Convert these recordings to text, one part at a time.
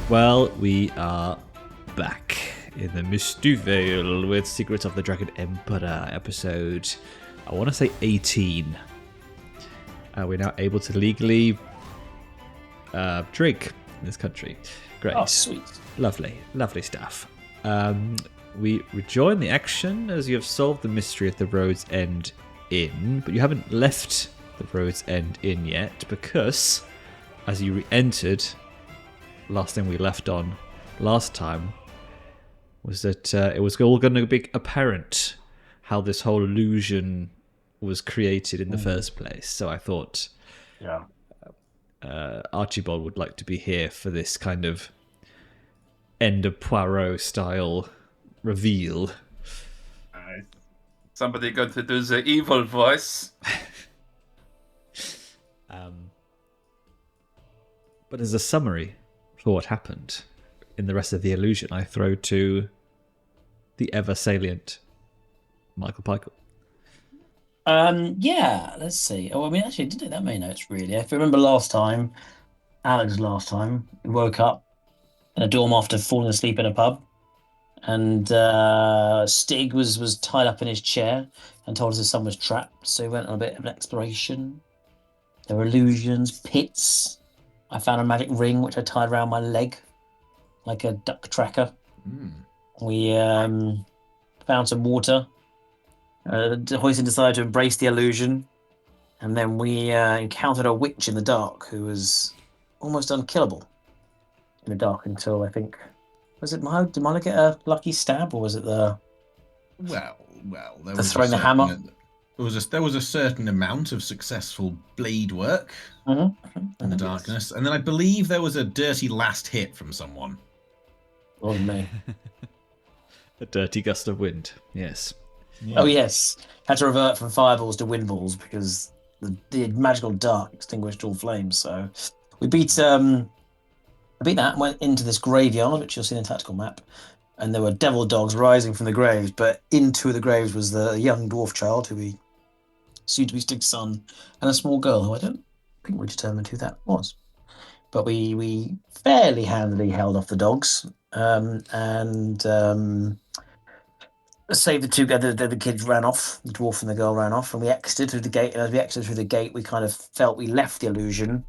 Well, we are back in the Misty Vale with Secrets of the Dragon Emperor episode, I want to say 18. We're now able to legally drink in this country. Great. Oh, sweet. Lovely, lovely stuff. We rejoin the action as you have solved the mystery of the Road's End Inn, but you haven't left the Road's End Inn yet because as you re-entered, last thing we left on last time was that it was all going to be apparent how this whole illusion was created in the first place. So I thought Archibald would like to be here for this kind of end of Poirot style reveal. Somebody going to do the evil voice. But as a summary for what happened in the rest of the illusion, I throw to the ever salient Michael Pikel. Let's see. Oh, I mean, actually, I didn't take that many notes, really. If you remember last time, we woke up in a dorm after falling asleep in a pub. And Stig was tied up in his chair and told us his son was trapped. So we went on a bit of an exploration. There were illusions, pits. I found a magic ring, which I tied around my leg like a duck tracker. We found some water. Hoisin decided to embrace the illusion. And then we encountered a witch in the dark who was almost unkillable in the dark until, I think... Was it Milo? Did Milo get a lucky stab, or was it the... Well, there the was throwing the hammer? There was a certain amount of successful blade work in the darkness, and then I believe there was a dirty last hit from someone. Wasn't me. A dirty gust of wind, yes. Yeah. Oh, yes. Had to revert from fireballs to windballs because the magical dark extinguished all flames. So we beat that and went into this graveyard, which you'll see in the tactical map. And there were devil dogs rising from the graves, but into the graves was the young dwarf child, who we soon to be Stig's son, and a small girl who I don't think we determined who that was. But we fairly handily held off the dogs and saved the two. The kids ran off. The dwarf and the girl ran off, and we exited through the gate. And as we exited through the gate, we kind of felt we left the illusion,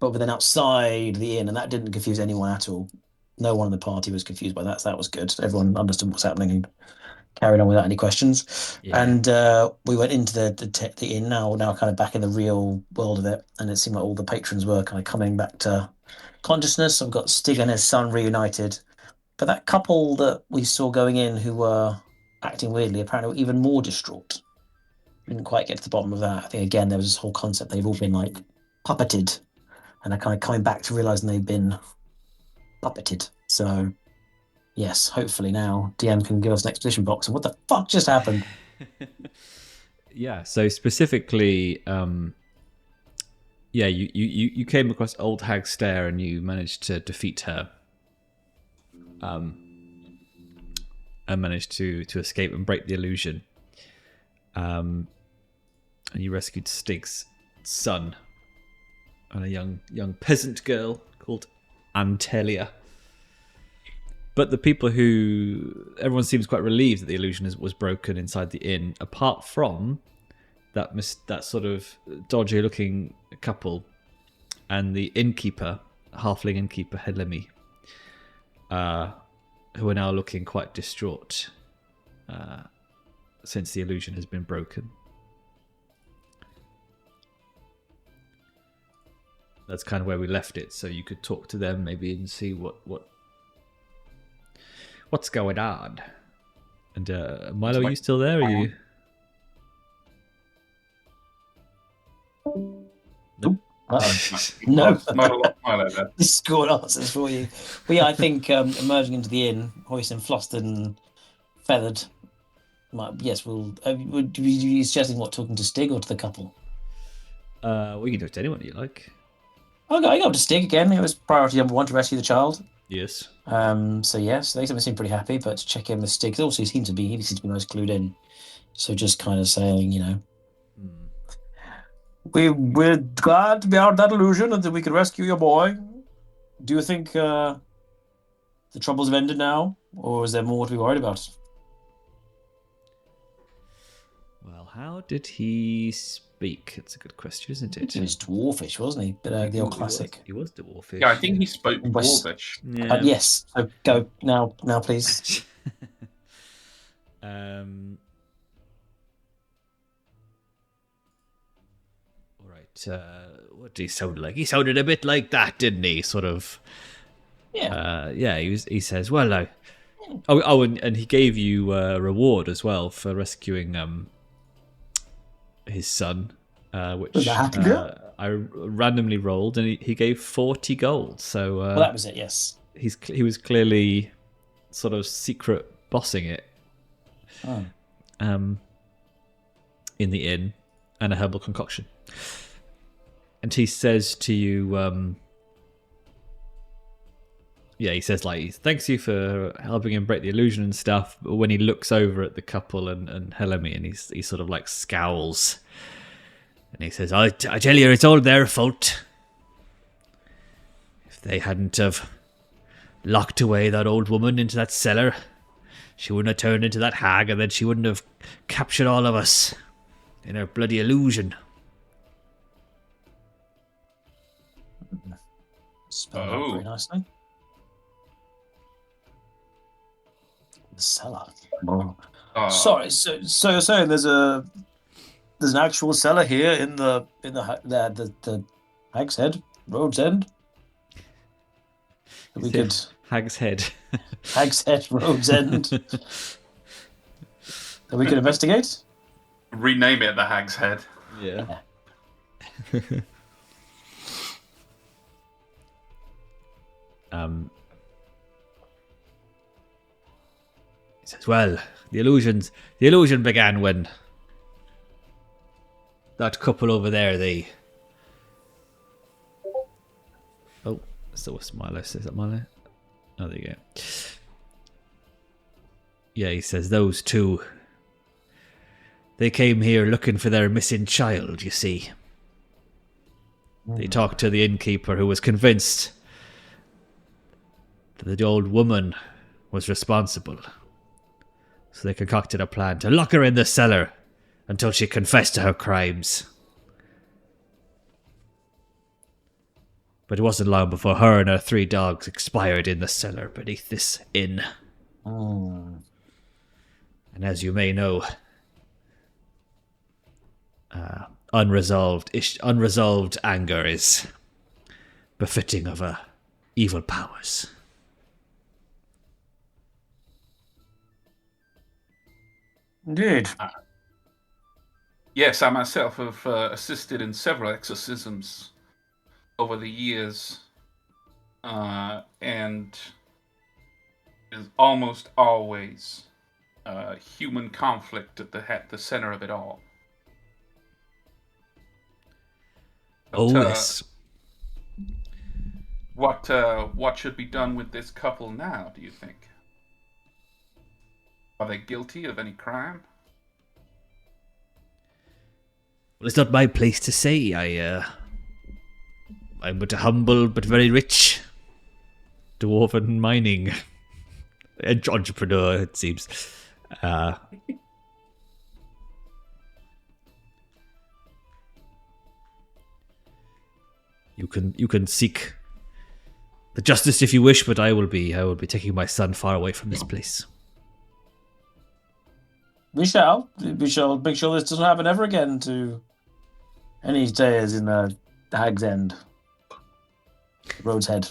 but we're then outside the inn, and that didn't confuse anyone at all. No one in the party was confused by that, so that was good. Everyone understood what's happening and carried on without any questions. Yeah. And we went into the inn now kind of back in the real world of it, and it seemed like all the patrons were kind of coming back to consciousness. I've got Stig and his son reunited. But that couple that we saw going in who were acting weirdly apparently were even more distraught. We didn't quite get to the bottom of that. I think, again, there was this whole concept they've all been, like, puppeted. And they're kind of coming back to realising they've been puppeted. So, yes, hopefully now DM can give us an exposition box. And what the fuck just happened? Yeah, so specifically, you came across Old Hag Stare and you managed to defeat her. And managed to escape and break the illusion. And you rescued Stig's son and a young peasant girl called Antelia. But the people everyone seems quite relieved that the illusion was broken inside the inn, apart from that sort of dodgy-looking couple and the innkeeper, halfling innkeeper Helemi. Who are now looking quite distraught since the illusion has been broken. That's kind of where we left it, so you could talk to them maybe and see what's going on. And Milo, are you still there? Are you? Nope. No. This is good answers for you. But yeah, I think emerging into the inn, Hoisin flustered and feathered. Yes, would you be suggesting talking to Stig or to the couple? We can talk to anyone you like. I go up to Stig again. It was priority number one to rescue the child. Yes. So yes, they seem pretty happy, but to check in with Stig, also he seems to be most clued in. So just kind of saying, We're glad to be out of that illusion and that we could rescue your boy. Do you think the troubles have ended now, or is there more to be worried about? Well, how did he speak? It's a good question, isn't it? He was dwarfish, wasn't he? But the old classic. He was dwarfish. Yeah, I think he spoke West- Dwarvish. Yeah. Yes. So go now, please. All right. What did he sound like? He sounded a bit like that, didn't he? Sort of. Yeah. Yeah. He says, "Well, and he gave you a reward as well for rescuing his son, which Was that happy? I randomly rolled, and he gave 40 gold. So Well, that was it. Yes. he was clearly sort of secret bossing it. Oh. In the inn, and a herbal concoction. And he says to you, he says, like, thanks you for helping him break the illusion and stuff. But when he looks over at the couple and Helemi, and he sort of like scowls, and he says, I tell you, it's all their fault. If they hadn't have locked away that old woman into that cellar, she wouldn't have turned into that hag, and then she wouldn't have captured all of us in her bloody illusion. Spelled out very nicely. The cellar. Sorry, so you're saying there's an actual cellar here in the Hag's Head, Road's End? That we could Hag's Head. Hag's Head, Road's End. That we could investigate? Rename it the Hag's Head. Yeah. He says, well, the illusion began when that couple over there, they... Oh, so what's Milo? Is that Milo? Oh, there you go. Yeah, he says, those two, they came here looking for their missing child, you see. They talked to the innkeeper, who was convinced that the old woman was responsible. So they concocted a plan to lock her in the cellar until she confessed to her crimes. But it wasn't long before her and her 3 dogs expired in the cellar beneath this inn. And as you may know, unresolved anger is befitting of evil powers. Indeed. Yes, I myself have assisted in several exorcisms over the years, and there's almost always human conflict at the center of it all. But, yes. What should be done with this couple now, do you think? Are they guilty of any crime? Well, it's not my place to say. I'm but a humble but very rich dwarven mining entrepreneur, it seems. You can seek the justice if you wish, but I will be taking my son far away from this place. We shall make sure this doesn't happen ever again to any stayers in the Hag's End, Road's Head.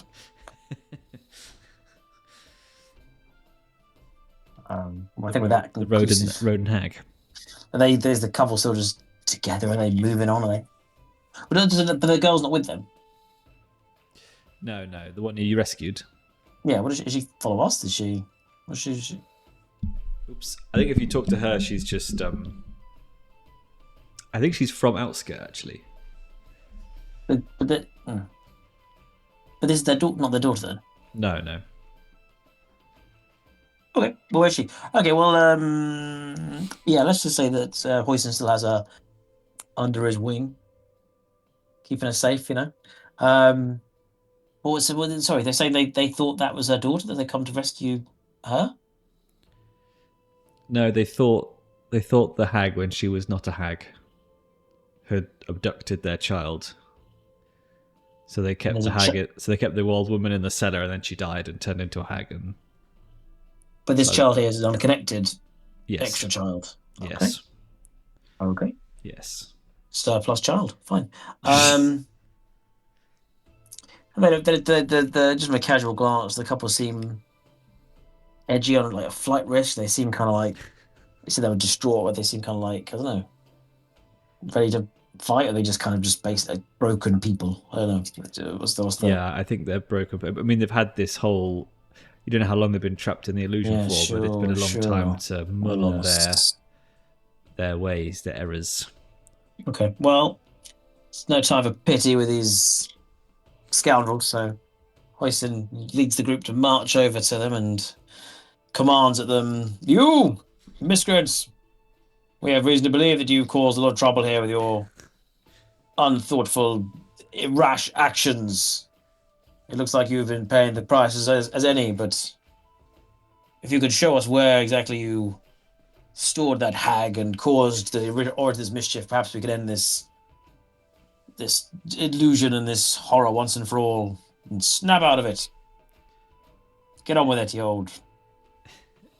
I think with that, the road and hag. And there's the couple still just together, and they moving on, and but the girl's not with them. No, the one you rescued. Yeah, what does she follow us? Did she? What she? Oops. I think if you talk to her, she's just I think she's from Outskirt, actually. But this is their daughter, not their daughter then. No. Okay, well, where's she? Okay, well, yeah, let's just say that Hoisin still has her under his wing, keeping her safe, you know. Well, Oh, so, sorry, they're saying they thought that was her daughter, that they come to rescue her? No, they thought the hag, when she was not a hag, had abducted their child. So they kept so they kept the old woman in the cellar, and then she died and turned into a hag. But this child here is an unconnected extra child. Yes. Okay. Yes. Surplus child. Fine. I mean, just from a casual glance, the couple seem edgy on like a flight risk. They seem kind of like they said they were distraught, but they seem kind of like, I don't know, ready to fight, or they just kind of just basically broken people. I don't know. What's the... Yeah, I think they're broken. I mean, they've had this whole. You don't know how long they've been trapped in the illusion for, but it's been a long time to mull on their ways, their errors. Okay, well, it's no time for pity with these scoundrels, so Hoisin leads the group to march over to them and commands at them, "You, miscreants, we have reason to believe that you caused a lot of trouble here with your unthoughtful, rash actions. It looks like you've been paying the prices as any, but if you could show us where exactly you stored that hag and caused the origin of this mischief, perhaps we could end this illusion and this horror once and for all and snap out of it. Get on with it, you old..."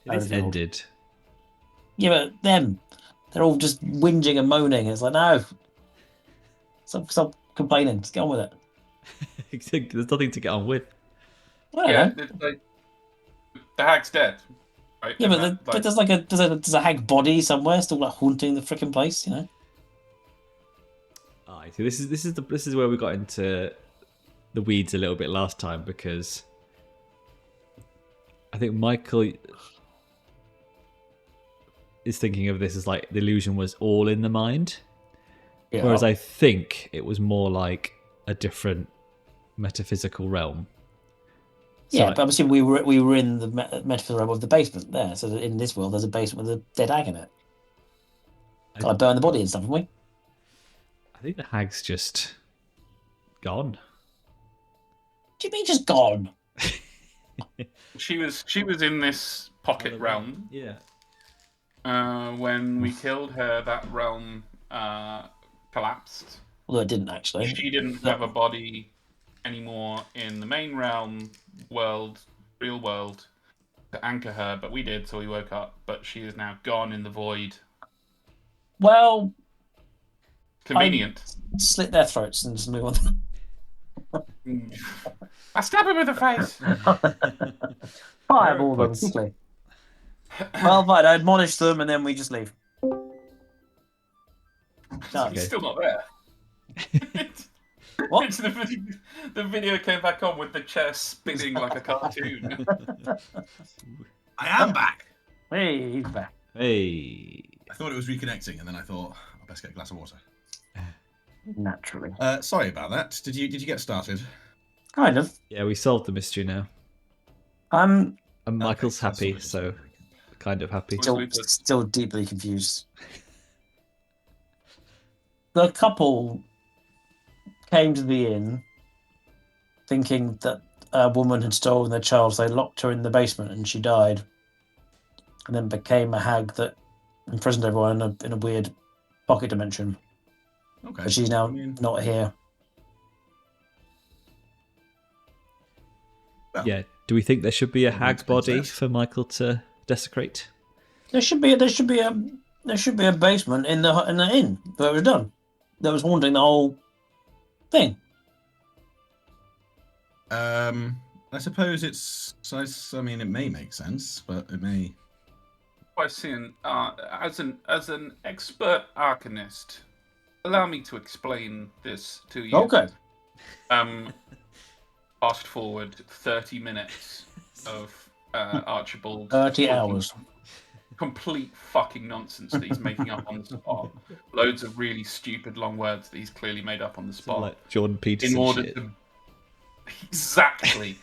It is ended. Yeah, but they're all just whinging and moaning. It's like, no, stop complaining. Just get on with it. There's nothing to get on with. Yeah, the hag's dead. Right? Yeah, but there's a hag body somewhere still like haunting the freaking place, you know. See, this is where we got into the weeds a little bit last time, because I think Michael is thinking of this as like the illusion was all in the mind, whereas I think it was more like a different metaphysical realm. So Yeah, but obviously we were in the metaphysical realm of the basement there. So in this world, there's a basement with a dead hag in it. Got to burn the body and stuff, haven't we? I think the hag's just gone. What do you mean just gone? She was in this pocket realm. Yeah. When we killed her, that realm collapsed. Although it didn't actually. She didn't have a body anymore in the main realm real world to anchor her, but we did, so we woke up. But she is now gone in the void. Well, convenient. Slit their throats and just move on. I stab him in the face. Fireball them quickly. Well, fine. I admonish them, and then we just leave. He's still not there. What? The video came back on with the chair spinning like a cartoon. I am back. Hey, he's back. Hey. I thought it was reconnecting, and then I thought I'll best get a glass of water. Naturally. Sorry about that. Did you get started? Kind of. Yeah, we solved the mystery now. And Michael's happy, so kind of happy. Still deeply confused. The couple came to the inn thinking that a woman had stolen their child, so they locked her in the basement and she died. And then became a hag that imprisoned everyone in a weird pocket dimension. Okay. But she's now not here. Well, yeah. Do we think there should be a hag body for Michael to desecrate? There should be a basement in the inn where it was done. That was haunting the whole thing. I suppose I mean, it may make sense, but it may. Hoisin, as an expert arcanist, allow me to explain this to you. Okay. Fast forward 30 minutes of Archibald. 30 hours. Complete fucking nonsense that he's making up on the spot. Loads of really stupid long words that he's clearly made up on the spot. Like Jordan Peterson in order shit. to exactly,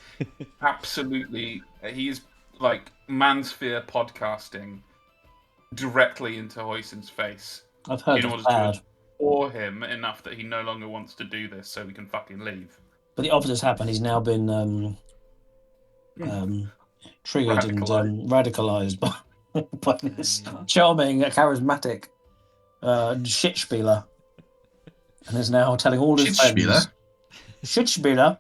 absolutely, he's like Mansphere podcasting directly into Hoisin's face. I've heard in order bad. to bore him enough that he no longer wants to do this, so we can fucking leave. But the opposite's happened. He's now been triggered and radicalized by this charming, charismatic shitspieler, and is now telling all his friends. Shitspieler.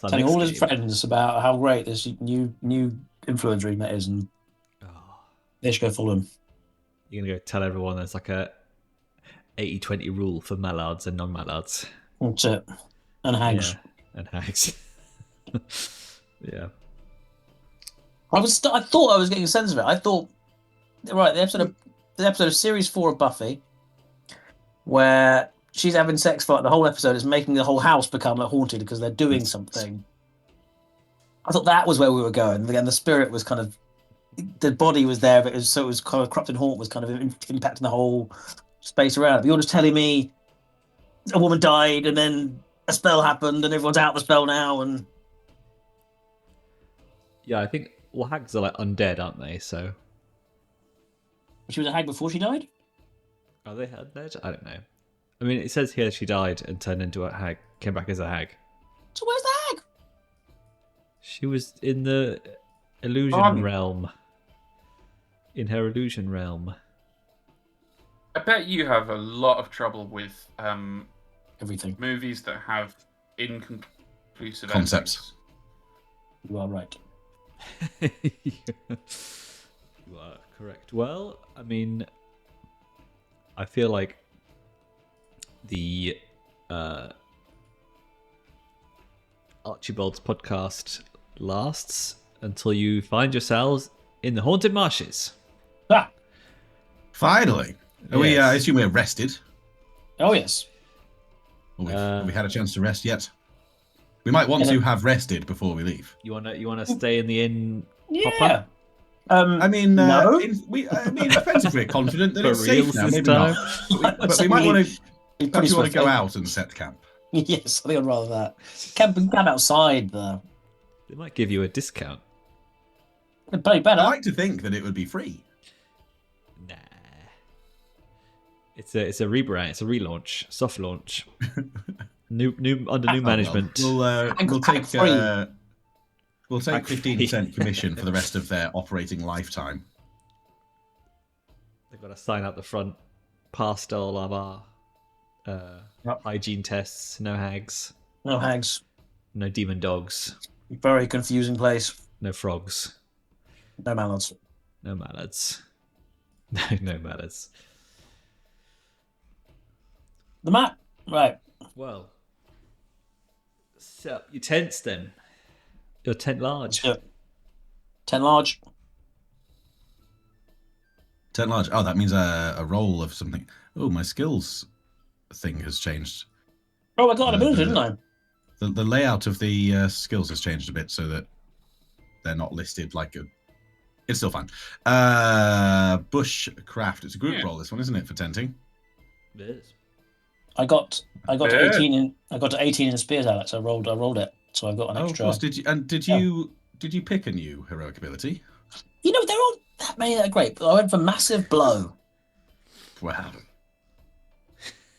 Telling all his friends about how great this new influencer he met is, and they should go follow him. You're gonna go tell everyone there's like a 80-20 rule for mallards and non-mallards. That's it. And hags. Yeah, and hags. Yeah. I thought I was getting a sense of it. I thought, right, the episode of series 4 of Buffy, where she's having sex fight. The whole episode is making the whole house become like haunted because they're doing something. I thought that was where we were going. And the spirit was kind of, the body was there, but it was kind of corrupted haunt was kind of impacting the whole space around. But you're just telling me a woman died and then a spell happened and everyone's out of the spell now. And yeah, I think hags are like undead, aren't they? So she was a hag before she died. Are they undead? I don't know. I mean, it says here she died and turned into a hag, came back as a hag. So where's the hag? She was in the illusion realm. In her illusion realm. I bet you have a lot of trouble with everything. Movies that have inconclusive concepts. endings. You are right. You are correct. Well, I mean, I feel like the Archibald's podcast lasts until you find yourselves in the Haunted Marshes. Ah! Finally. Are we, I assume we're rested. Oh, yes. Have we had a chance to rest yet? We might want to have rested before we leave. You wanna stay in the inn? Yeah. I mean, no. It depends if we're confident that it's safe now. Maybe time? not. But we might want to go out and set camp. Yes, I think I'd rather that. Camp outside, though. They might give you a discount. It'd be better. I like to think that it would be free. Nah. It's a rebrand. It's a relaunch, soft launch. New management. We'll take 15% commission for the rest of their operating lifetime. They've got to sign out the front, past all of our hygiene tests. No hags. No hags. No demon dogs. Very confusing place. No frogs. No mallards. No mallards. No mallards. The map, right? Well, set up your tents then. Your tent large. Tent large. Tent large. Oh, that means a roll of something. Oh, my skills thing has changed. Oh, I got an ability, didn't I? The layout of the skills has changed a bit so that they're not listed like a. It's still fine. Bushcraft. It's a group roll. This one, isn't it, for tenting? It is. I got to 18 in. I got to 18 in spears, Alex. I rolled it, so I got an extra. Of course. Did you pick a new heroic ability? You know, there aren't that many that are great, but I went for massive blow. Wow.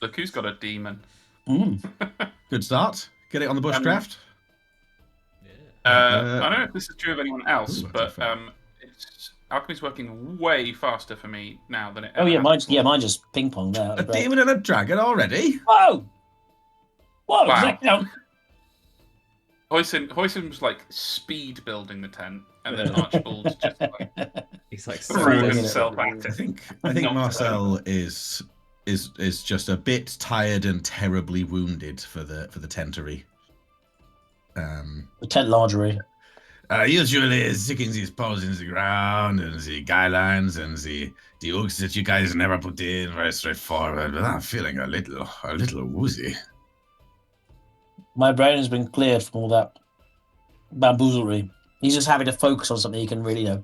Look who's got a demon. Good start. Get it on the bushcraft. I don't know if this is true of anyone else, but alchemy's working way faster for me now than it ever mine just ping pong there. A demon and a dragon already? Whoa! Wow. Hoisin was like speed building the tent, and then Archibald just like he's like threw himself at it. I think Marcel is just a bit tired and terribly wounded for the tentery. The tent largery. Usually sticking these poles in the ground and the guidelines and the hooks that you guys never put in, very straightforward, but I'm feeling a little woozy. My brain has been cleared from all that bamboozlery. He's just having to focus on something he can really,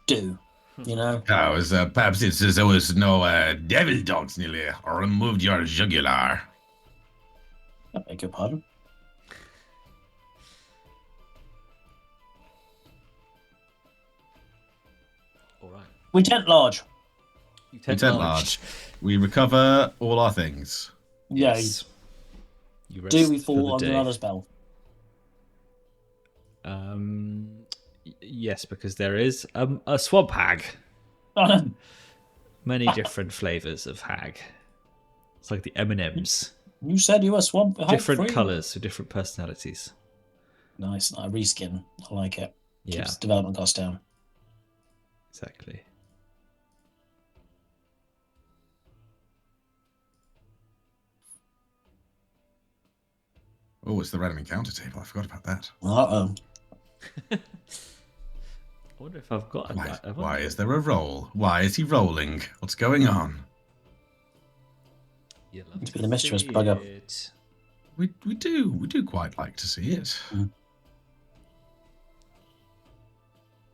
do. You know? Perhaps there was no devil dogs nearly removed your jugular. I beg your pardon. All right. We tent large. We tent large. We recover all our things. Yeah. You Do we fall under another spell? Yes, because there is a swamp hag. Oh, Many different flavors of hag. It's like the M&Ms. you said you were swamp hag Different free. colours for different personalities. Nice. Reskin. I like it. Yeah, Keeps development costs down. exactly. Oh, it's the random encounter table. I forgot about that. Uh-oh. I wonder if I've got Why is there a roll? Why is he rolling? What's going on? You love To be the mischievous see bugger. it. We do quite like to see it. Mm.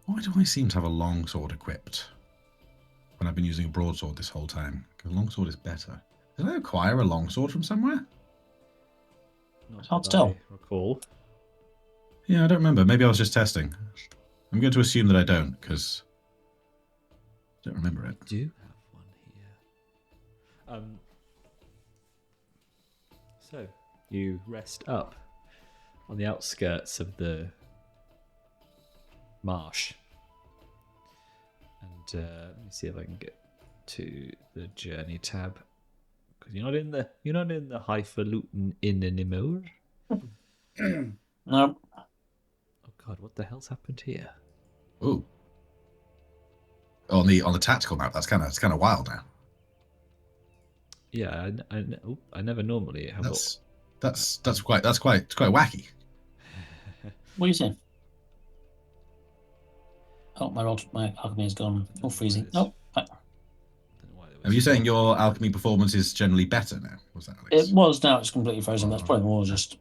Why do I seem to have a longsword equipped when I've been using a broadsword this whole time? Because a longsword is better. Did I acquire a longsword from somewhere? Not Hard to that tell. I recall. Yeah, I don't remember. Maybe I was just testing. I'm going to assume that I don't, because I don't remember it. I do have one here. So you rest up on the outskirts of the marsh, and let me see if I can get to the journey tab, because you're not in the highfalutin inn anymore. No. Oh God, what the hell's happened here? Ooh. On the tactical map, that's kind of wild now. Yeah, I never normally have. That's quite wacky. What are you saying? Oh, my alchemy is gone. All freezing. Oh, Are you saying your alchemy performance is generally better now? Was that Alex? it was. Now it's completely frozen. That's probably more just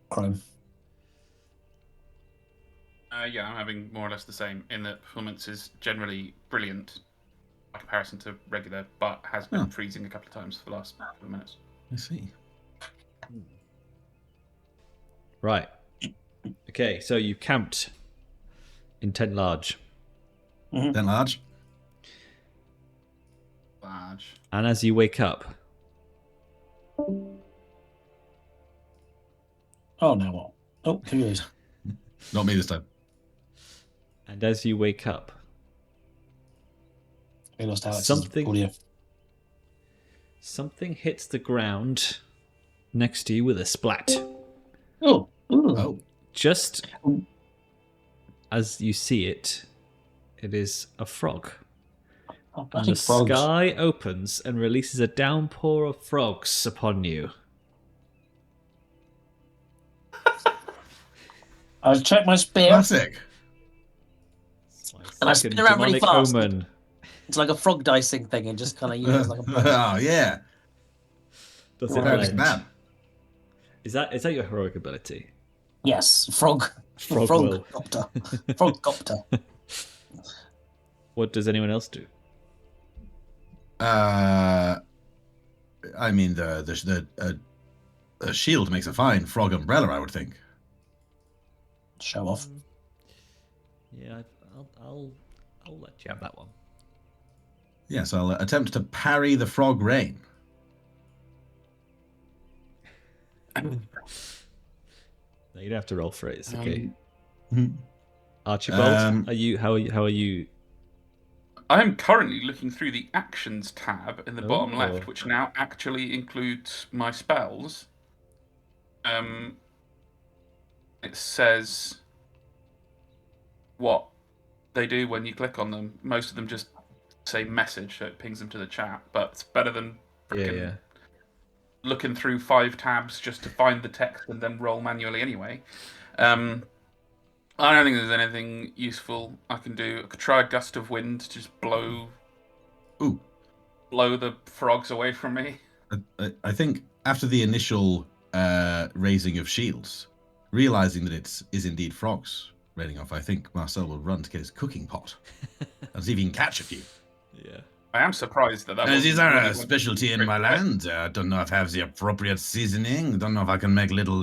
Chrome. Yeah, I'm having more or less the same in that performance is generally brilliant by comparison to regular, but has been freezing a couple of times for the last couple of minutes. I see. Right. Okay, so you camped in Tent Large. Mm-hmm. Then large. Large. And as you wake up, Oh, now what? Oh, confused. Not me this time. and as you wake up, We lost Alex's Something- audio. something hits the ground next to you with a splat. Oh, ooh. Oh. Just as you see it, it is a frog. Oh, And bloody the frogs. sky opens and releases a downpour of frogs upon you. I'll check my spear. Classic. And I Second spin around really demonic fast. omen. It's like a frog dicing thing and just kind of use it as like a Oh yeah. Does Well, it Perfect blend? man. Is that your heroic ability? Yes, frog. Frog frog will. copter. Frog copter. What does anyone else do? I mean the shield makes a fine frog umbrella, I would think. Show off. Yeah, I'll let you have that one. Yes, I'll attempt to parry the frog rain. No, you don't have to roll for it. It's okay. Mhm. Archibald, how are you? I'm currently looking through the actions tab in the bottom Oh. left, which now actually includes my spells. It says what they do when you click on them. Most of them just say message, so it pings them to the chat. But it's better than frickin' looking through 5 tabs just to find the text and then roll manually anyway. I don't think there's anything useful I can do. I could try a gust of wind to just blow the frogs away from me. I think after the initial raising of shields, realizing that it is indeed frogs raining off, I think Marcel will run to get his cooking pot and see if he can catch a few. Yeah. I am surprised that These are really a specialty in my land. Don't know if I have the appropriate seasoning. Don't know if I can make little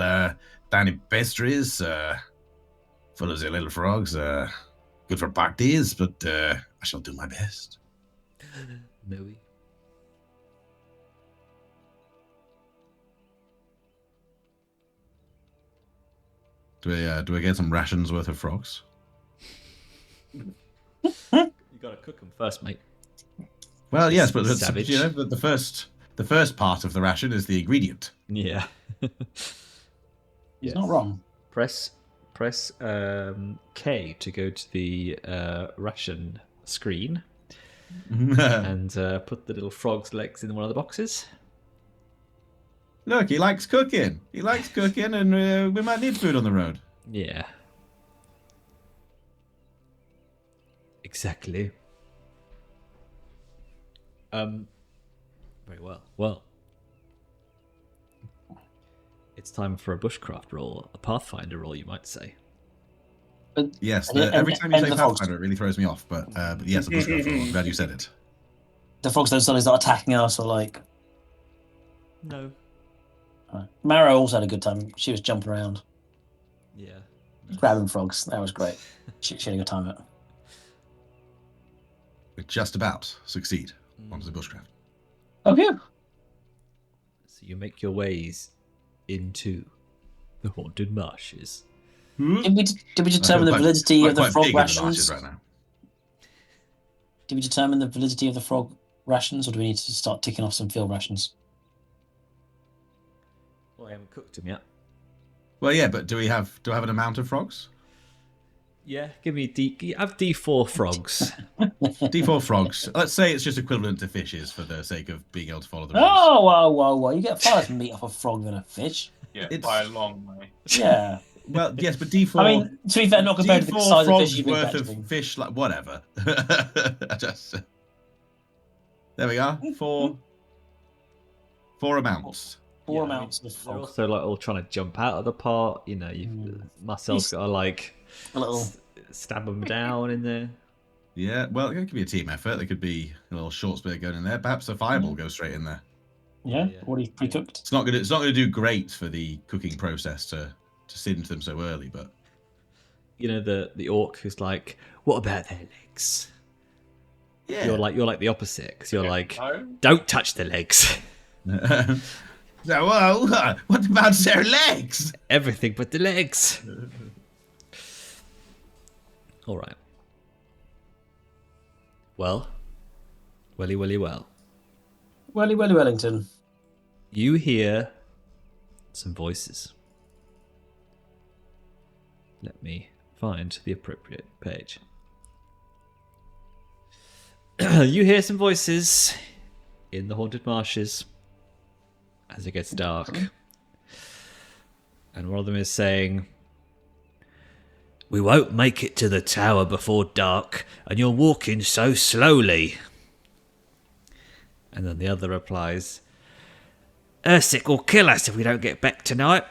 tiny pastries full of the little frogs. Good for parties, but I shall do my best. Maybe. Do we get some rations worth of frogs? You got to cook them first, mate. Well, yes, but Savage. you know, the first part of the ration is the ingredient. Yeah. He's not wrong. Press K to go to the ration screen and put the little frog's legs in one of the boxes. Look, he likes cooking. He likes cooking, and we might need food on the road. Yeah. Exactly. Very well. Well, it's time for a bushcraft roll, a pathfinder roll, you might say. Yes, And- every and- time you and say the frogs. Pathfinder, it really throws me off. But yes, a bushcraft roll. I'm glad you said it. The frogs don't suddenly start attacking us or like. No. Mara also had a good time. She was jumping around, Yeah. grabbing frogs. That was great. She had a good time at it. We just about succeed onto the bushcraft. Okay. So you make your ways into the Haunted Marshes. Did we determine the validity of the quite frog big in the marshes rations? right now. Did we determine the validity of the frog rations, or do we need to start ticking off some field rations? Well, I haven't cooked them yet. Well, yeah, but do I have an amount of frogs? Yeah, give me have D4 frogs. D4 frogs. Let's say it's just equivalent to fishes for the sake of being able to follow the rules. Oh, whoa. You get far less meat off a frog than a fish. Yeah, It's- by a long way. Yeah. Well, yes, but D4. I mean, to be fair, not compared to the D4 size of frogs fish you've been worth catching. of fish, like whatever. There we are. Four amounts. Four Yeah, I amounts of They're frog. also like all trying to jump out of the pot. You know, Marcel's got to like A little. stab them down in there. Yeah, well, it could be a team effort. There could be a little short spear going in there. Perhaps a fireball goes straight in there. Yeah, Yeah. already pre-cooked. It's not gonna do great for the cooking process to singe them so early, but You know, the orc who's like, "What about their legs?" yeah. You're like the opposite because you're like, No? "Don't touch the legs." So, well, what about their legs? Everything but the legs. All right. Well, well. Welly Wellington. You hear some voices. Let me find the appropriate page. You hear some voices in the Haunted Marshes as it gets dark. And one of them is saying, "We won't make it to the tower before dark, and you're walking so slowly." And then the other replies, "Ursik will kill us if we don't get back tonight.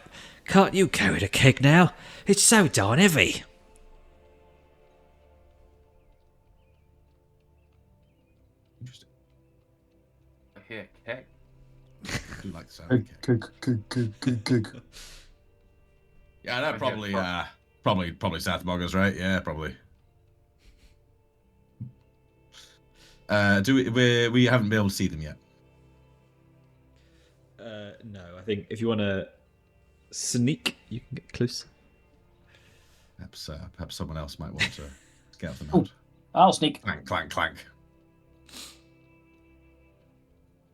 Can't you carry the keg now? It's so darn heavy." Interesting. I hear keg. I do like the sound of the cake. Yeah, that probably South Moggers, right? Yeah, probably. We haven't been able to see them yet. No, I think if you want to sneak, you can get close. Perhaps someone else might want to scout them Oh. out. I'll sneak. Clank, clank, clank.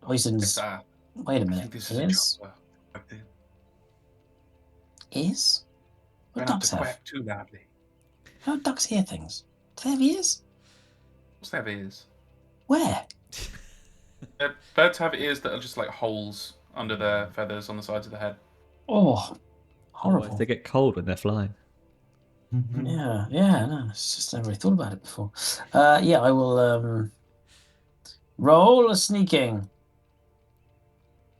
Hoisin's. Wait a I minute. think this It is is? a job. Like this. Ears? What Try not ducks to have? quack too loudly. How do ducks hear things? Do they have ears? What's their ears? Where? Birds have ears that are just like holes under their feathers on the sides of the head. Oh, horrible. Otherwise they get cold when they're flying. Yeah, no, it's just never really thought about it before. Yeah, I will roll a sneaking.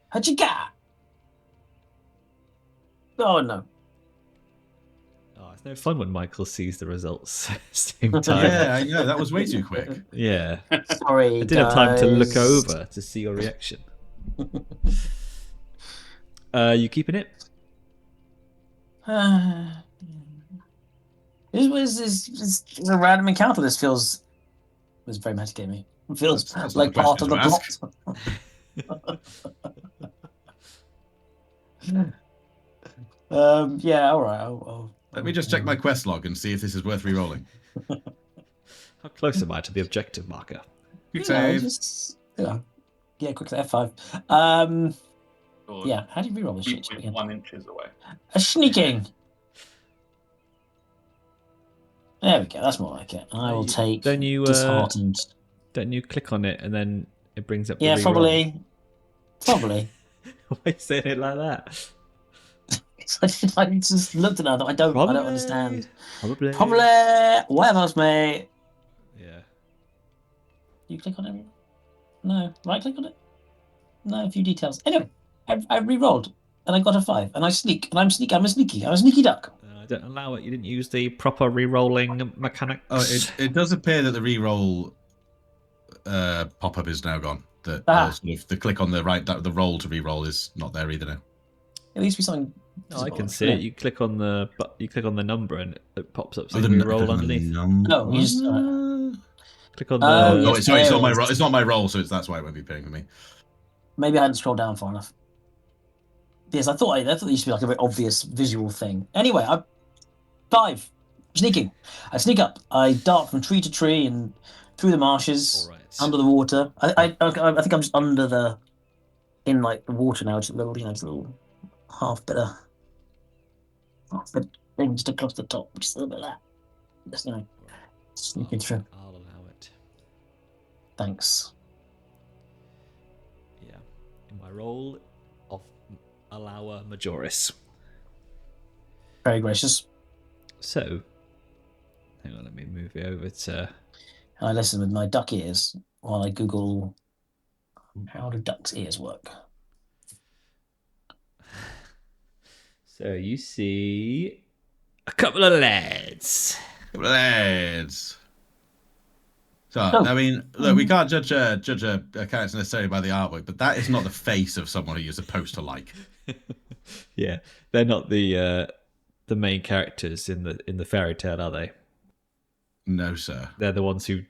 How'd you get? Oh no. Oh, it's no fun when Michael sees the results same time. Yeah, I know. That was way too quick. Yeah. Sorry. I did have time to look guys. over to see your reaction. You keeping it? This is a random encounter. This feels very metagamey. It feels That's like not part the of the question plot. Yeah, all right. I'll Let me just check my quest log and see if this is worth re-rolling. How close am I to the objective marker? Quick You know, save. just, yeah, quick save, F5. Or Yeah, how do you reroll this keep shit? with Again? 1 inches away. A sneaking. There we go. That's more like it. I will take Don't you disheartened. don't you click on it and then it brings up the Yeah, reroll? probably. Why are you saying it like that? I just looked at that. I don't Probably. understand. Probably. Whatever else, mate. Yeah. You click on it. No, right click on it. No, a few details. Anyway, I re-rolled and I got a 5, and I sneak, and I'm a sneaky duck. I don't allow it. You didn't use the proper re-rolling mechanics. Oh, it does appear that the re-roll pop-up is now gone. The click on the right, the roll to re-roll is not there either now. At least be something. I can see it. You click on the number and it pops up Oh, saying re-roll underneath. No, you just. Click on the. Oh, yes, sorry, it's not my there roll. is. It's not my roll, so that's why it won't be appearing for me. Maybe I hadn't scrolled down far enough. Yes, I thought it used to be like a very obvious visual thing. Anyway, 5 sneaking. I sneak up. I dart from tree to tree and through the marshes, All right. under the water. I think I'm just under the the water now. Just a little, just a little half bit thing just across the top. Just a little bit of that. Just sneaking through. I'll allow it. Thanks. Yeah. In my role of Allower Majoris. Very gracious. So, hang on, let me move it over to. I listen with my duck ears while I Google how do ducks' ears work. So you see a couple of lads. Lads. So, I mean, look, we can't judge a character necessarily by the artwork, but that is not the face of someone who you're supposed to like. Yeah, they're not the main characters in the fairy tale, are they? No, sir. They're the ones who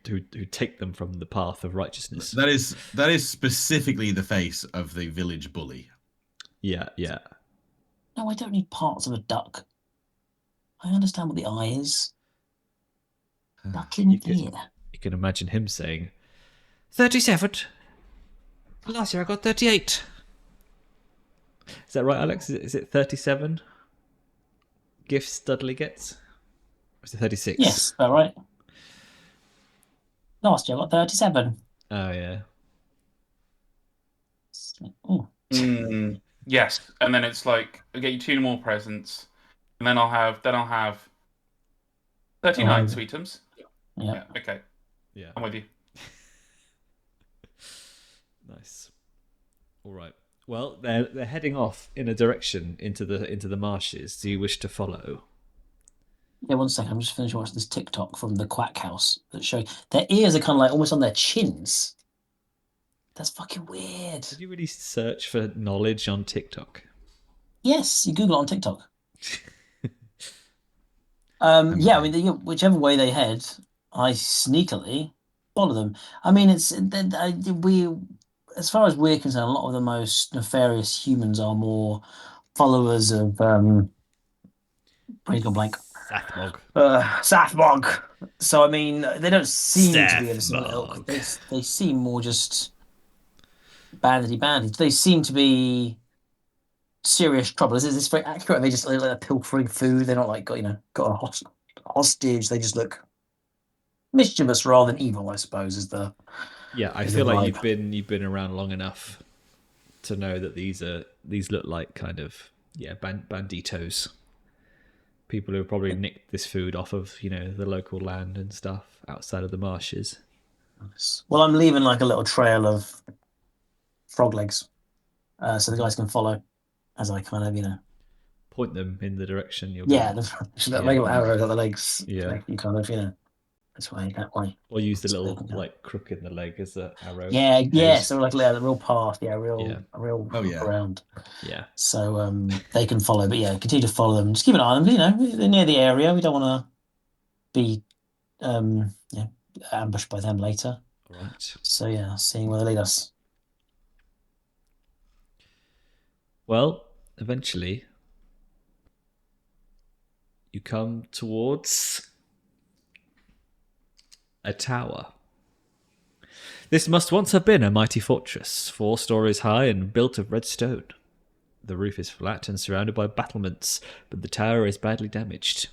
take them from the path of righteousness. That is specifically the face of the village bully. Yeah. No, I don't need parts of a duck. I understand what the eye is. Duck in ear. You can imagine him saying, 37. Last year I got 38. Is that right, Alex? Is it 37 gifts Dudley gets? Or is it 36? Yes, all right. Last year I got 37. Oh, yeah. Oh. Yes, and then it's like I'll get you 2 more presents, and then I'll have 39 sweetums. Yeah. Okay. Yeah. I'm with you. Nice. All right. Well, they're heading off in a direction into the marshes. Do you wish to follow? Yeah, one second. I'm just finishing watching this TikTok from the Quack House that shows their ears are kind of like almost on their chins. That's fucking weird. Did you really search for knowledge on TikTok? Yes, you Google it on TikTok. Yeah, I mean, whichever way they head, I sneakily follow them. I mean, as far as we're concerned, a lot of the most nefarious humans are more followers of pretty blank. Sathmog. So I mean, they don't seem to be of a similar ilk. They seem more just bandits. They seem to be serious trouble. Is this very accurate? They just like pilfering food. They're not like got a hostage. They just look mischievous rather than evil, I suppose. I feel like you've been around long enough to know that these look like kind of banditos. People who have probably nicked this food off of the local land and stuff outside of the marshes. Well, I'm leaving like a little trail of frog legs, so the guys can follow as I kind of point them in the direction you're going. Yeah, make little arrows on the legs. Yeah, you kind of that way. Or use the little like crook in the leg as an arrow. Yeah. So like a real path. A real around. Yeah. So they can follow, but continue to follow them. Just keep an eye on them. They're near the area. We don't want to be ambushed by them later. Right. So seeing where they lead us. Well, eventually, you come towards a tower. This must once have been a mighty fortress, 4 stories high and built of red stone. The roof is flat and surrounded by battlements, but the tower is badly damaged.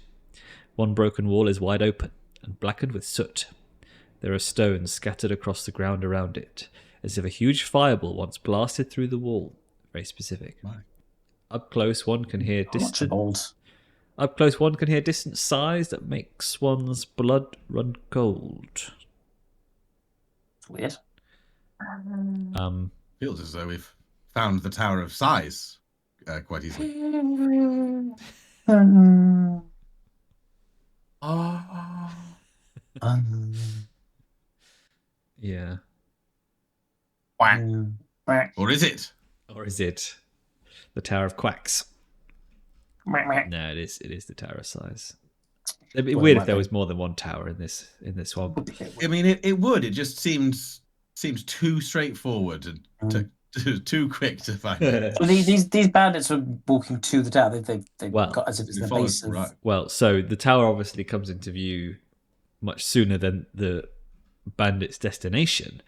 One broken wall is wide open and blackened with soot. There are stones scattered across the ground around it, as if a huge fireball once blasted through the wall. Very specific. Right. Up close, one can hear distant. Archibald. Up close, one can hear distant sighs that makes one's blood run cold. It's weird. Feels as though we've found the Tower of Size quite easily. Yeah. Whack. Or is it? Or is it the Tower of Quacks? No, it is the Tower of Size. It'd be weird if there was more than one tower in this swamp. I mean, it would. It just seems too straightforward and too quick to find. So these bandits were walking to the tower. They've Well, got as if it's we the followed, base of... right. Well, so the tower obviously comes into view much sooner than the bandits' destination,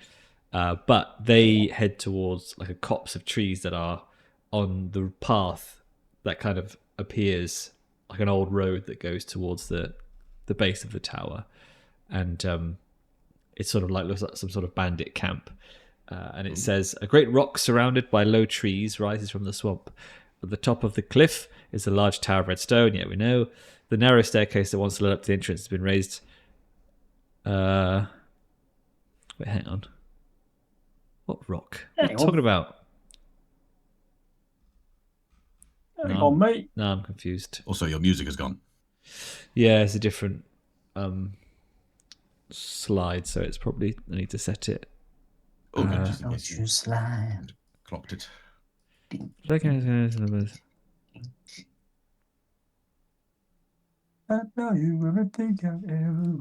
but they head towards like a copse of trees that are on the path that kind of appears like an old road that goes towards the base of the tower, and it's sort of like looks like some sort of bandit camp. And it says, a great rock surrounded by low trees rises from the swamp. At the top of the cliff is a large tower of red stone. Yeah, we know. The narrow staircase that once led up to the entrance has been raised. Wait, hang on. What rock? What are you talking about? Hang on, mate. No, I'm confused. Also, your music has gone. Yeah, it's a different slide, so it's probably I need to set it. Oh, no, just in Don't case you you slide. clocked it.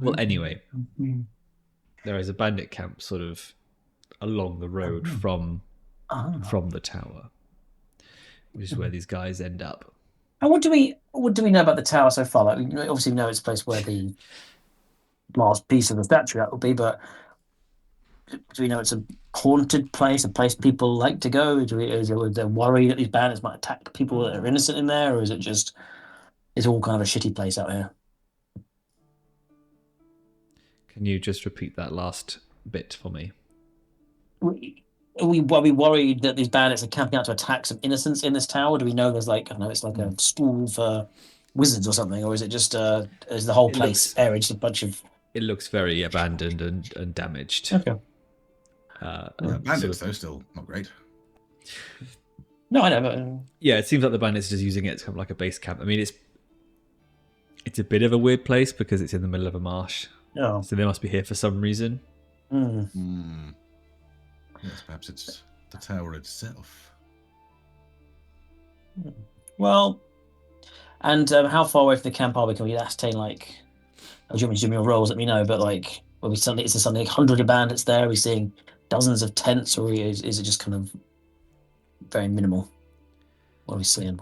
Well, anyway, there is a bandit camp sort of along the road from the tower, which is where these guys end up. And what do we know about the tower so far? Like, obviously, we know it's a place where the last piece of the statue will be, but do we know it's a haunted place, a place people like to go? Is there worry that these bandits might attack people that are innocent in there, or is it just it's all kind of a shitty place out here? Can you just repeat that last bit for me? Are we worried that these bandits are camping out to attack some innocents in this tower? Do we know there's like, I don't know, it's like a school for wizards or something, or is it just is the whole place area just a bunch of... It looks very abandoned and damaged. Okay. Bandits, though, still not great. No, I know, but... Yeah, it seems like the bandits are just using it as kind of like a base camp. I mean, it's a bit of a weird place because it's in the middle of a marsh. Oh. So they must be here for some reason. Yes, perhaps it's the tower itself. Well, and how far away from the camp are we? Can we ascertain, like... Do you want me to do your rolls? Let me know, but like... Is there something like 100 of bandits there? Are we seeing dozens of tents, or is it just kind of very minimal? What are we seeing?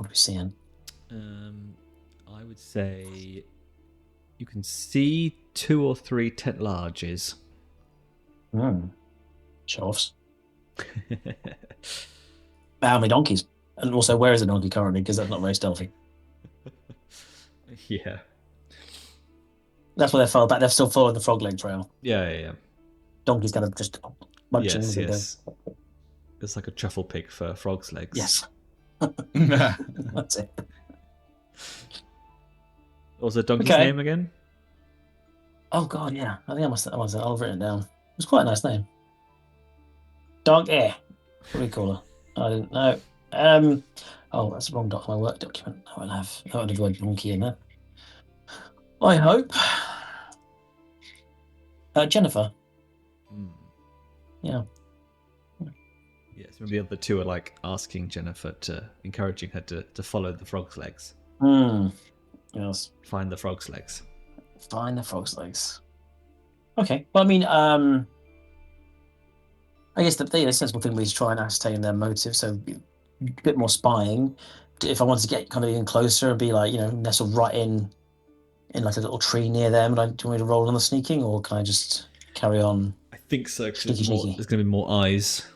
I would say you can see 2 or 3 tent larges. Show-offs. How many donkeys? And also, where is the donkey currently? Because that's not very stealthy. Yeah. That's where they fell back. They're still following the frog leg trail. Yeah. Donkey's kind of just munching. Yes. It's like a truffle pig for frog's legs. Yes. That's it. What was the donkey's name again? Oh god, yeah. I think I'll written it down. It was quite a nice name. Dark Air. What do we call her? I didn't know. Oh, that's the wrong my work document. I won't have the word donkey in there. I hope. Jennifer. Yeah. Yes, maybe the other 2 are like asking Jennifer encouraging her to follow the frog's legs. Yes. Find the frog's legs. Find the frog's legs. Okay. Well, I mean, I guess the sensible thing would be to try and ascertain their motive. So a bit more spying. If I wanted to get kind of even closer and be like, nestled right in in like a little tree near them? Do you want me to roll on the sneaking, or can I just carry on? I think so. 'Cause Sneaky, there's sneaky. going to be more eyes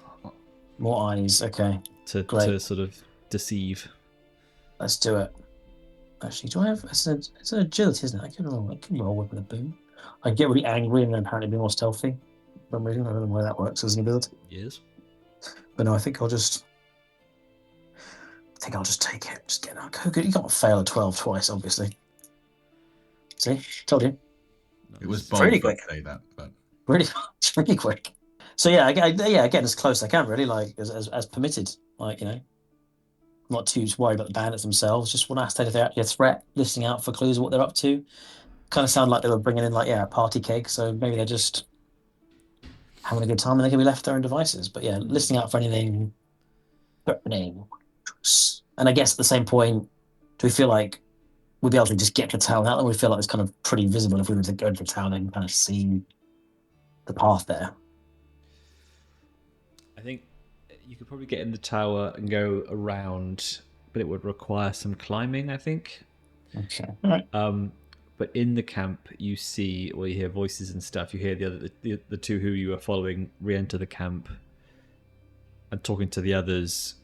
More eyes. Okay, to Great. sort of deceive. let's do it. Actually, do I have? It's an agility, isn't it? I can roll with a boom. I get really angry and then apparently be more stealthy. For some reason, I don't know why that works as an ability. Yes. But no, I think I'll just take it. Just get out. You can't fail a 12 twice, obviously. See, told you. It was It's bold really to quick. say that, but Really, it's really quick. So yeah, getting as close as I can, really, like as permitted. Like, you know, not too worried about the bandits themselves. Just want to ascertain if they're actually a threat, listening out for clues of what they're up to. Kind of sound like they were bringing in a party cake. So maybe they're just having a good time and they can be left to their own devices. But yeah, listening out for anything threatening. And I guess at the same point, do we feel like we'd be able to just get to town out, and we feel like it's kind of pretty visible if we were to go to town and kind of see the path there? I think you could probably get in the tower and go around, but it would require some climbing, I think. Okay. All right. But in the camp, you see, or you hear voices and stuff. You hear the two who you were following re-enter the camp and talking to the others.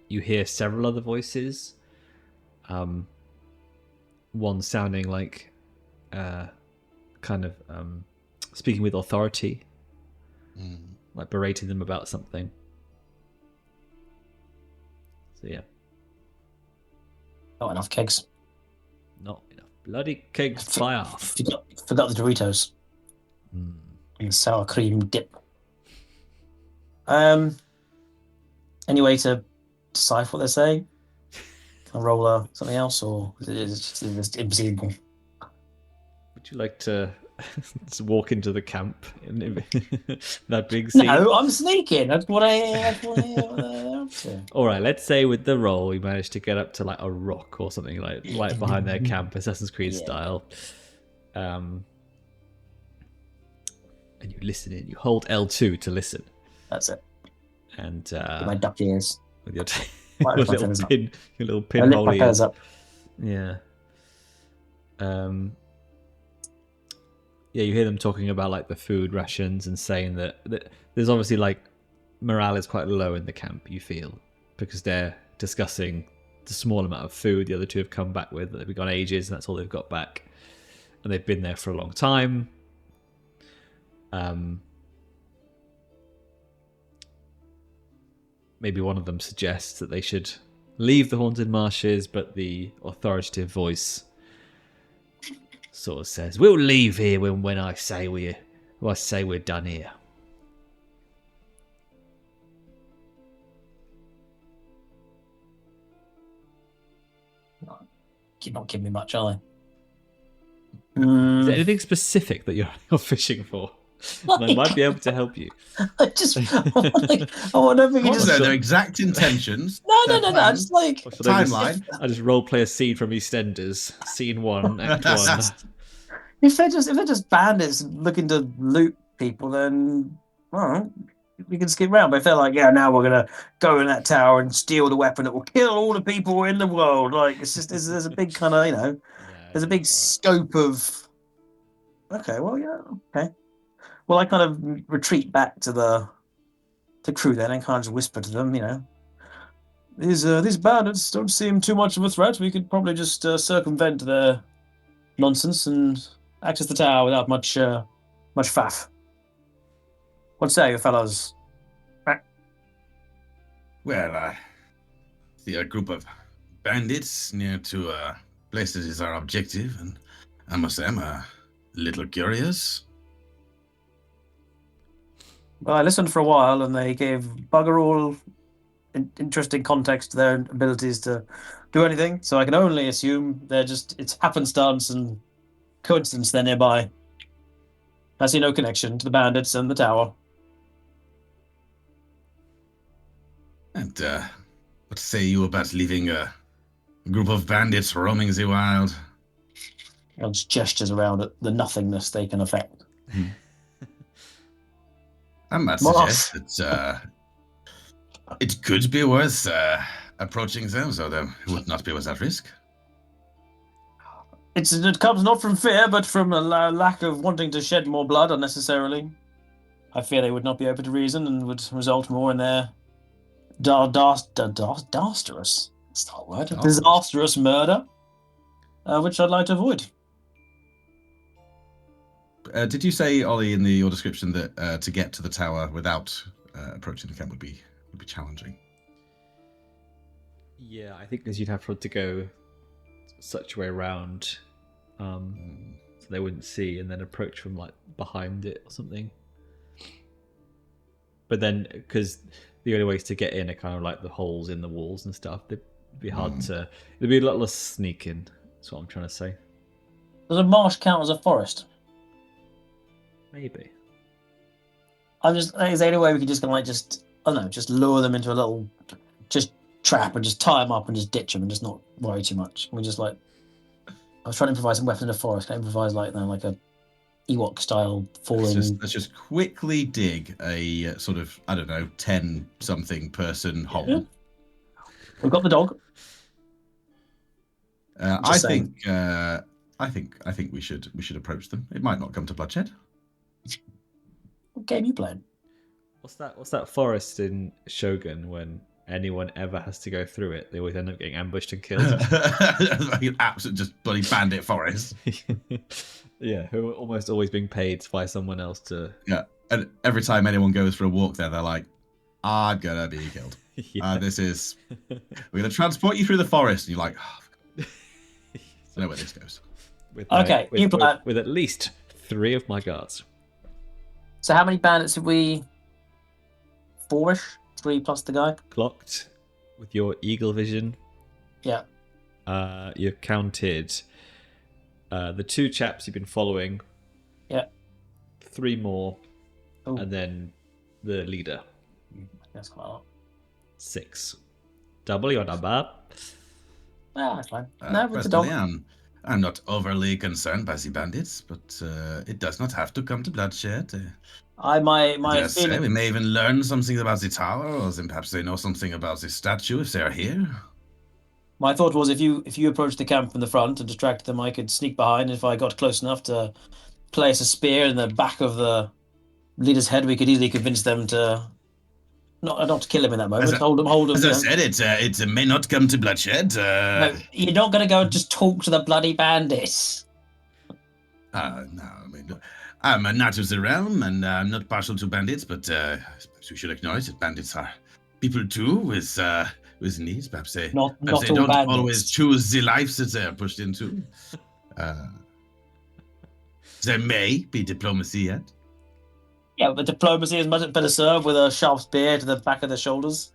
You hear several other voices. One sounding like kind of speaking with authority, like berating them about something. So yeah. Not enough kegs. Not enough bloody kegs fly off. Forgot the Doritos. And sour cream dip. Any way to decipher what they're saying? Can I roll something else, or is it just impossible? Would you like to just walk into the camp in that big scene? No, I'm sneaking. That's what I'm up to. All right, let's say with the roll, we managed to get up to like a rock or something, like right behind their camp, Assassin's Creed style. And you listen in. You hold L2 to listen. That's it. And my duck ears. with your Right, your my little feathers up. pin, your little I pin lift my hole feathers ears. up. Yeah. Yeah, you hear them talking about like the food rations and saying that there's obviously like morale is quite low in the camp, you feel, because they're discussing the small amount of food the other two have come back with that they've gone ages, and that's all they've got back. And they've been there for a long time. Maybe one of them suggests that they should leave the Haunted Marshes, but the authoritative voice sort of says, "We'll leave here when I say we're done here." You're not giving me much, are they? Is there anything specific that you're fishing for? And I might be able to help you. I just, I don't think you What just. are their exact intentions? No. their I plan, just like. Or should I just- Timeline. I just role play a scene from EastEnders, scene 1, act 1. If they're just bandits looking to loot people, then we can skip around. But if they're like, yeah, now we're gonna go in that tower and steal the weapon that will kill all the people in the world, like it's just there's a big kind of there's a big scope of. Okay, well, yeah, okay. Well, I kind of retreat back to the crew then and kind of just whisper to them, these bandits don't seem too much of a threat. We could probably just circumvent their nonsense and access the tower without much faff. What say you, fellows? Well, see a group of bandits near to a place that is our objective, and I must say I'm a little curious. Well, I listened for a while, and they gave bugger all interesting context to their abilities to do anything. So I can only assume it's happenstance and coincidence they're nearby. I see no connection to the bandits and the tower. And what say you about leaving a group of bandits roaming the wild? I'll just gestures around at the nothingness they can affect. I might Moss. suggest that it could be worth approaching them, so that it would not be without risk. It comes not from fear, but from a lack of wanting to shed more blood unnecessarily. I fear they would not be open to reason and would result more in their disastrous. That's not a word. Disastrous murder, which I'd like to avoid. Did you say, Ollie, in your description that to get to the tower without approaching the camp would be challenging? Yeah, I think because you'd have to go such a way around, so they wouldn't see, and then approach from like behind it or something. But then, because the only ways to get in are kind of like the holes in the walls and stuff, it'd be hard to. It'd be a lot less sneaking. That's what I'm trying to say. Does a marsh count as a forest? Maybe. Is there any way we could just kind of like I don't know, just lure them into a little trap and just tie them up and just ditch them and just not worry too much? We just like, I was trying to improvise some weapon in the forest. Can I improvise like a Ewok style falling? Let's just quickly dig a sort of, I don't know, 10-something person hole. Yeah. We've got the dog. I think we should approach them. It might not come to bloodshed. What game are you playing? What's that forest in Shogun when anyone ever has to go through it, they always end up getting ambushed and killed? Like an absolute just bloody bandit forest. Yeah, who are almost always being paid by someone else to. Yeah, and every time anyone goes for a walk there, they're like, "I'm gonna be killed. Yeah. We're gonna transport you through the forest," and you're like, "Oh, I know where this goes." With at least 3 of my guards. So how many bandits have we? 4-ish? 3 plus the guy? Clocked with your eagle vision. Yeah. You've counted the 2 chaps you've been following. Yeah. 3 more. Ooh. And then the leader. That's quite a lot. 6. Double your number. That's fine. No, with the dog. I'm not overly concerned by the bandits, but it does not have to come to bloodshed. My Yes, feeling. we may even learn something about the tower, or then perhaps they know something about the statue if they are here. My thought was if you approached the camp from the front and distracted them, I could sneak behind. If I got close enough to place a spear in the back of the leader's head, we could easily convince them to not to kill him in that moment. Hold him. As I said, it may not come to bloodshed. No, you're not going to go and just talk to the bloody bandits. No, I mean, I'm not of the realm, and I'm not partial to bandits, but we should acknowledge that bandits are people too with needs. Perhaps they don't bandits. always choose the lives that they are pushed into. There may be diplomacy yet. Yeah, but diplomacy is much better served with a sharp spear to the back of the shoulders,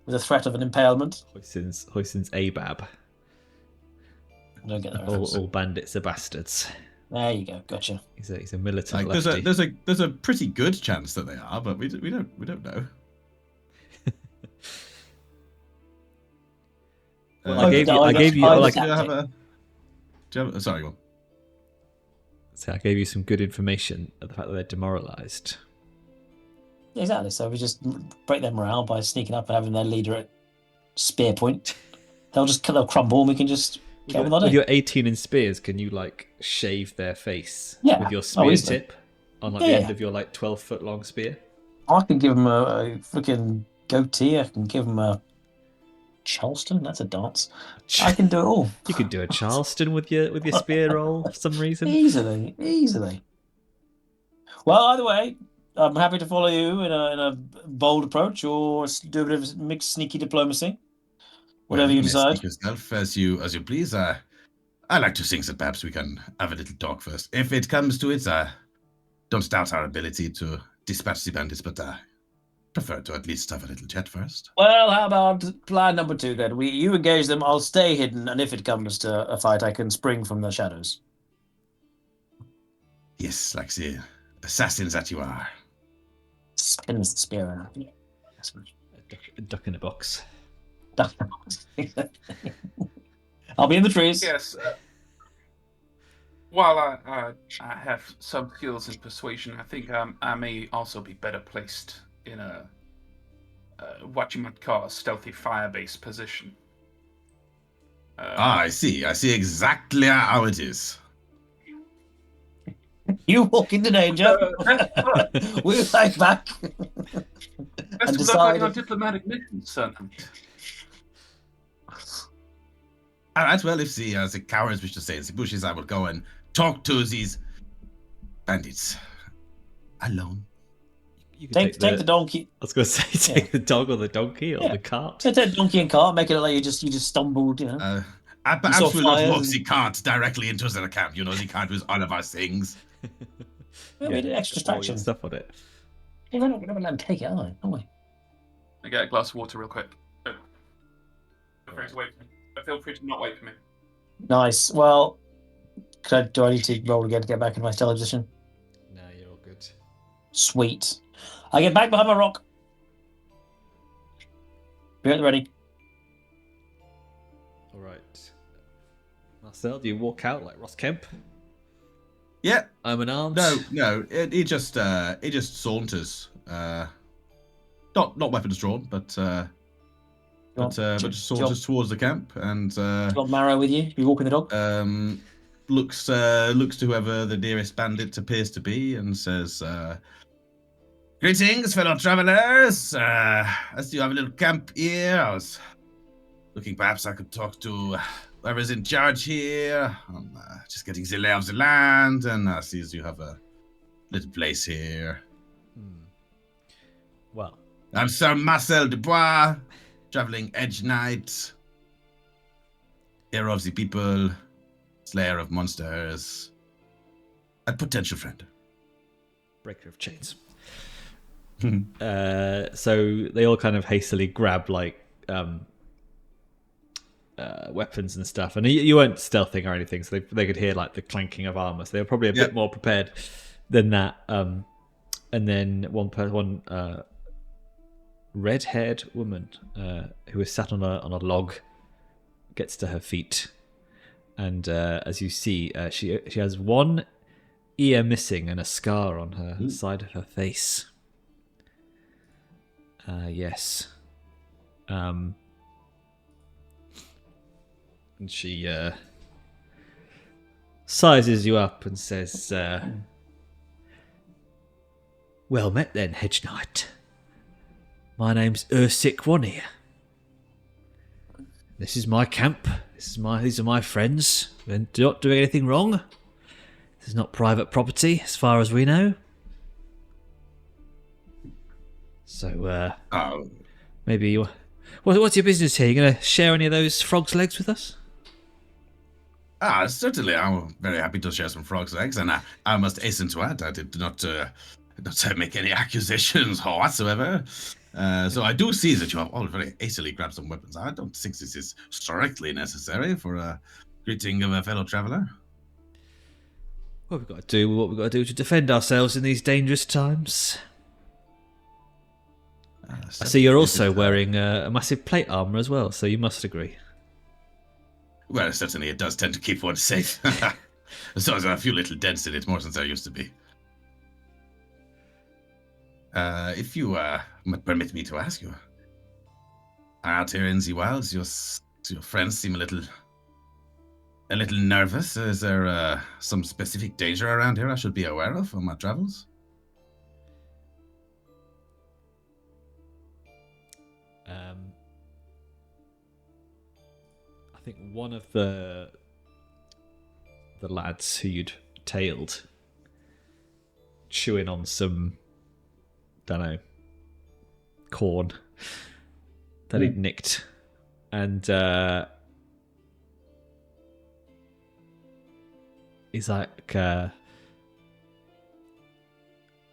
with a threat of an impalement. Hoisin's ABAB. I don't get that. All bandits are bastards. There you go. Gotcha. He's a militant Like, lefty. there's a pretty good chance that they are, but we don't know. I gave you like. Sorry, go on. So I gave you some good information of the fact that they're demoralised. Exactly. So we just break their morale by sneaking up and having their leader at spear point. They'll crumble, and we can just get on with our day. With your 18 in spears, can you like shave their face with your spear tip on like the end of your like 12-foot long spear? I can give them a freaking goatee. I can give them a Charleston. That's a dance. I can do it all. You could do a Charleston with your spear roll for some reason. Easily. Well, either way, I'm happy to follow you in a bold approach or do a bit of mixed sneaky diplomacy. Whatever you decide. Yourself as you please. I like to think that perhaps we can have a little talk first. If it comes to it, don't doubt our ability to dispatch the bandits, but prefer to at least have a little chat first. Well, how about plan number 2 then? You engage them, I'll stay hidden, and if it comes to a fight, I can spring from the shadows. Yes, like the assassins that you are. Spins the spear around. Yeah. A duck in a box. I'll be in the trees. Yes. While I have some skills in persuasion, I think I may also be better placed in a what you might call a stealthy fire-based position. I see. I see exactly how it is. You walk into danger. We'll take back. Best of luck on our diplomatic mission, son. All right. Well, if the cowards wish to stay in the bushes, I will go and talk to these bandits alone. You can Take the donkey. I was going to say, take the dog or the donkey or the cart. Take the donkey and cart. Make it look like you just stumbled. You know. Perhaps we'll not walk the cart directly into the camp. You know, the cart was all of our things. We need an extra distraction. Stuff on it. We're not going to let them take it, are we? I get a glass of water real quick. Feel free to wait for me. Feel free to not wait for me. Nice. Well, do I need to roll again to get back in my stealth position? No, you're all good. Sweet. I get back behind my rock. Be at the ready. All right. Marcel, do you walk out like Ross Kemp? Yeah. I'm unarmed. No. He just saunters. Not weapons drawn, but just saunters towards the camp and. You got Marrow with you? You walking the dog? Looks to whoever the nearest bandit appears to be and says, "Greetings, fellow travelers. As you have a little camp here, I was looking perhaps I could talk to whoever's in charge here. I'm just getting the lay of the land, and I see as you have a little place here. Well, I'm Sir Marcel de Bois, traveling Edge Knight, hero of the people, slayer of monsters, and potential friend. Breaker of chains." So they all kind of hastily grab like weapons and stuff, and you weren't stealthing or anything, so they could hear like the clanking of armor, so they were probably a bit more prepared than that. And then one red-haired woman who was sat on a log gets to her feet, and as you see, she has one ear missing and a scar on her side of her face. Yes. And she sizes you up and says, "Well met then, Hedge Knight. My name's Ursik One here. This is my camp. These are my friends. We're not doing anything wrong. This is not private property, as far as we know. So, maybe you... What's your business here? You going to share any of those frog's legs with us?" Certainly. I'm very happy to share some frog's legs, and I must hasten to add, I did not make any accusations whatsoever. So I do see that you have all very hastily grabbed some weapons. I don't think this is strictly necessary for a greeting of a fellow traveler. Well, we've got to do what we've got to do to defend ourselves in these dangerous times. I see you're also wearing a massive plate armor as well, so you must agree. Well, certainly it does tend to keep one safe. So there's a few little dents in it, more than there used to be. If you permit me to ask you, out here in the wilds, your friends seem a little nervous. Is there some specific danger around here I should be aware of on my travels? I think one of the lads who you'd tailed, chewing on some, don't know, corn that he'd nicked, and he's like,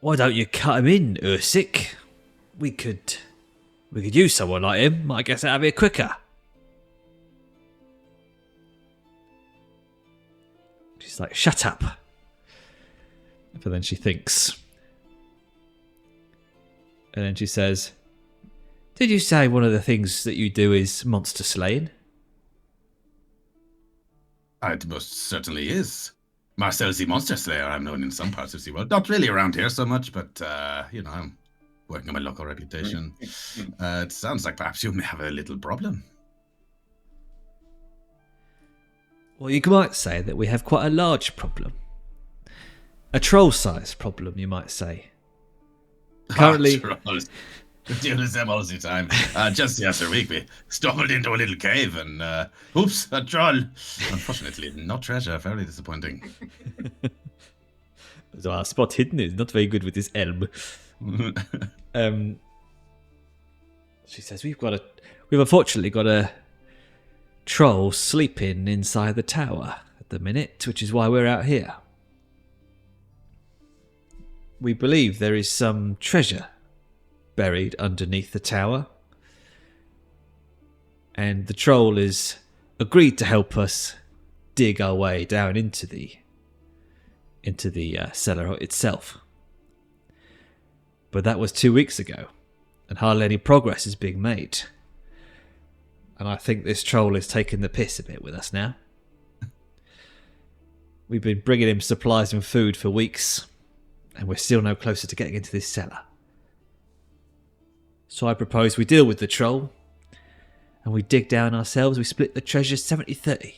"Why don't you cut him in, Ursik? We could use someone like him. Might get out of here quicker." She's like, "Shut up." But then she thinks. And then she says, "Did you say one of the things that you do is monster slaying?" It most certainly is. Marcel the Monster Slayer, I'm known in some parts of the world. Not really around here so much, but, I'm working on my local reputation. It sounds like perhaps you may have a little problem. Well, you might say that we have quite a large problem. A troll-sized problem, you might say. Currently... Trolls. We do this all the time. Just the other week, we stumbled into a little cave and, oops, a troll. Unfortunately, not treasure. Very disappointing. So our spot hidden is not very good with this elm. She says we've unfortunately got a troll sleeping inside the tower at the minute, which is why we're out here. We believe there is some treasure buried underneath the tower, and the troll has agreed to help us dig our way down into the cellar itself. But that was 2 weeks ago, and hardly any progress is being made. And I think this troll is taking the piss a bit with us now. We've been bringing him supplies and food for weeks, and we're still no closer to getting into this cellar. So I propose we deal with the troll, and we dig down ourselves. We split the treasure 70-30.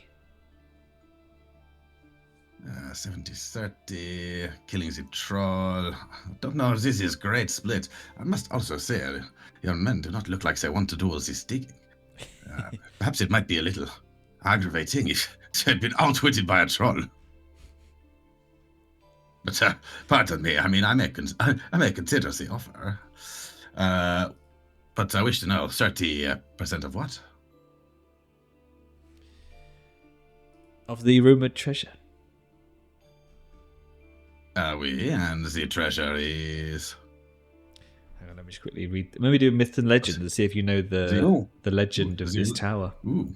70-30, killing the troll. I don't know if this is a great split. I must also say, your men do not look like they want to do all this digging. Perhaps it might be a little aggravating if they had been outwitted by a troll. But pardon me, I mean, I may consider the offer. But I wish to know 30% of what? Of the rumoured treasure. Oui, and the treasure is... Hang on, let me just quickly read. Maybe do myth and legend to see if you know the legend of this tower. Ooh.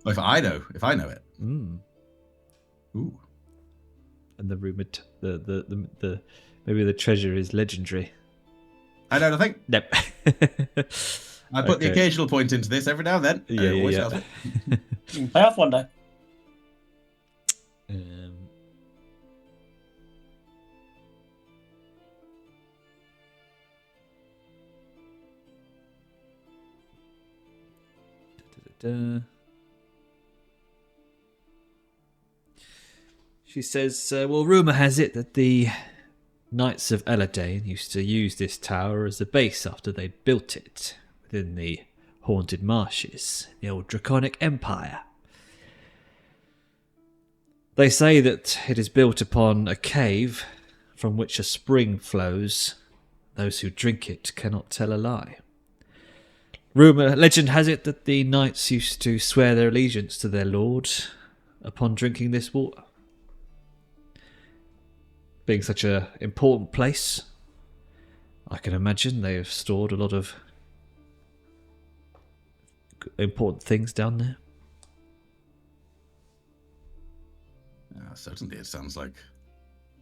If I know it. Mm. Ooh. And the rumoured the maybe the treasure is legendary. I know nothing. Nope. I put the occasional point into this every now and then. You can pay off one day. She says, well, rumour has it that the Knights of Eladane used to use this tower as a base after they'd built it within the Haunted Marshes, the old Draconic Empire. They say that it is built upon a cave from which a spring flows. Those who drink it cannot tell a lie. Legend has it that the knights used to swear their allegiance to their lord upon drinking this water. Being such an important place, I can imagine they have stored a lot of important things down there. Certainly, it sounds like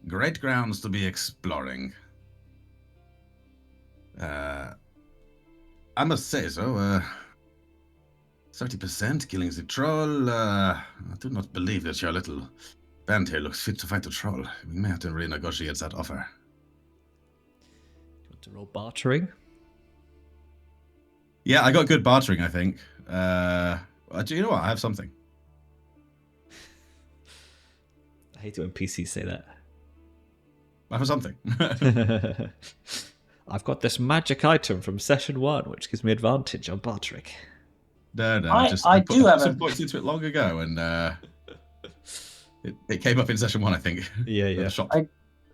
great grounds to be exploring. I must say so. 30% killing the troll. I do not believe that your little band here looks fit to fight the troll. We may have to renegotiate that offer. You want to roll bartering? Yeah, I got good bartering, I think. Do you know what? I have something. I hate it when PCs say that. I have something. I've got this magic item from session 1, which gives me advantage on bartering. No, I do have some points into it long ago, and it came up in session 1, I think. Yeah.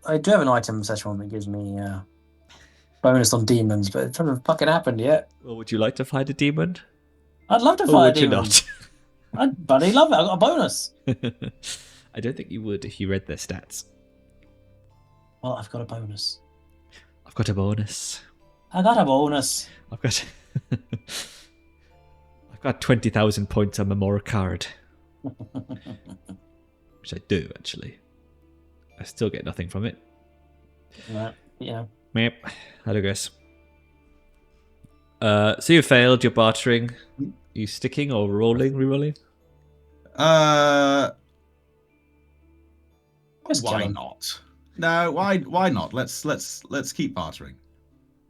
I do have an item in session 1 that gives me bonus on demons, but it hasn't fucking happened yet. Well, would you like to fight a demon? I'd love to Or fight a would you demon. not? I'd bloody love it. I got a bonus. I don't think you would if you read their stats. Well, I've got a bonus. I've got a bonus. I got a bonus. I've got 20,000 points on my Mora card. Which I do, actually. I still get nothing from it. Right, yeah. Meep. I digress. So you failed your bartering. You sticking or rolling, re-rolling? Why kill him. not? No, why not? Let's keep bartering.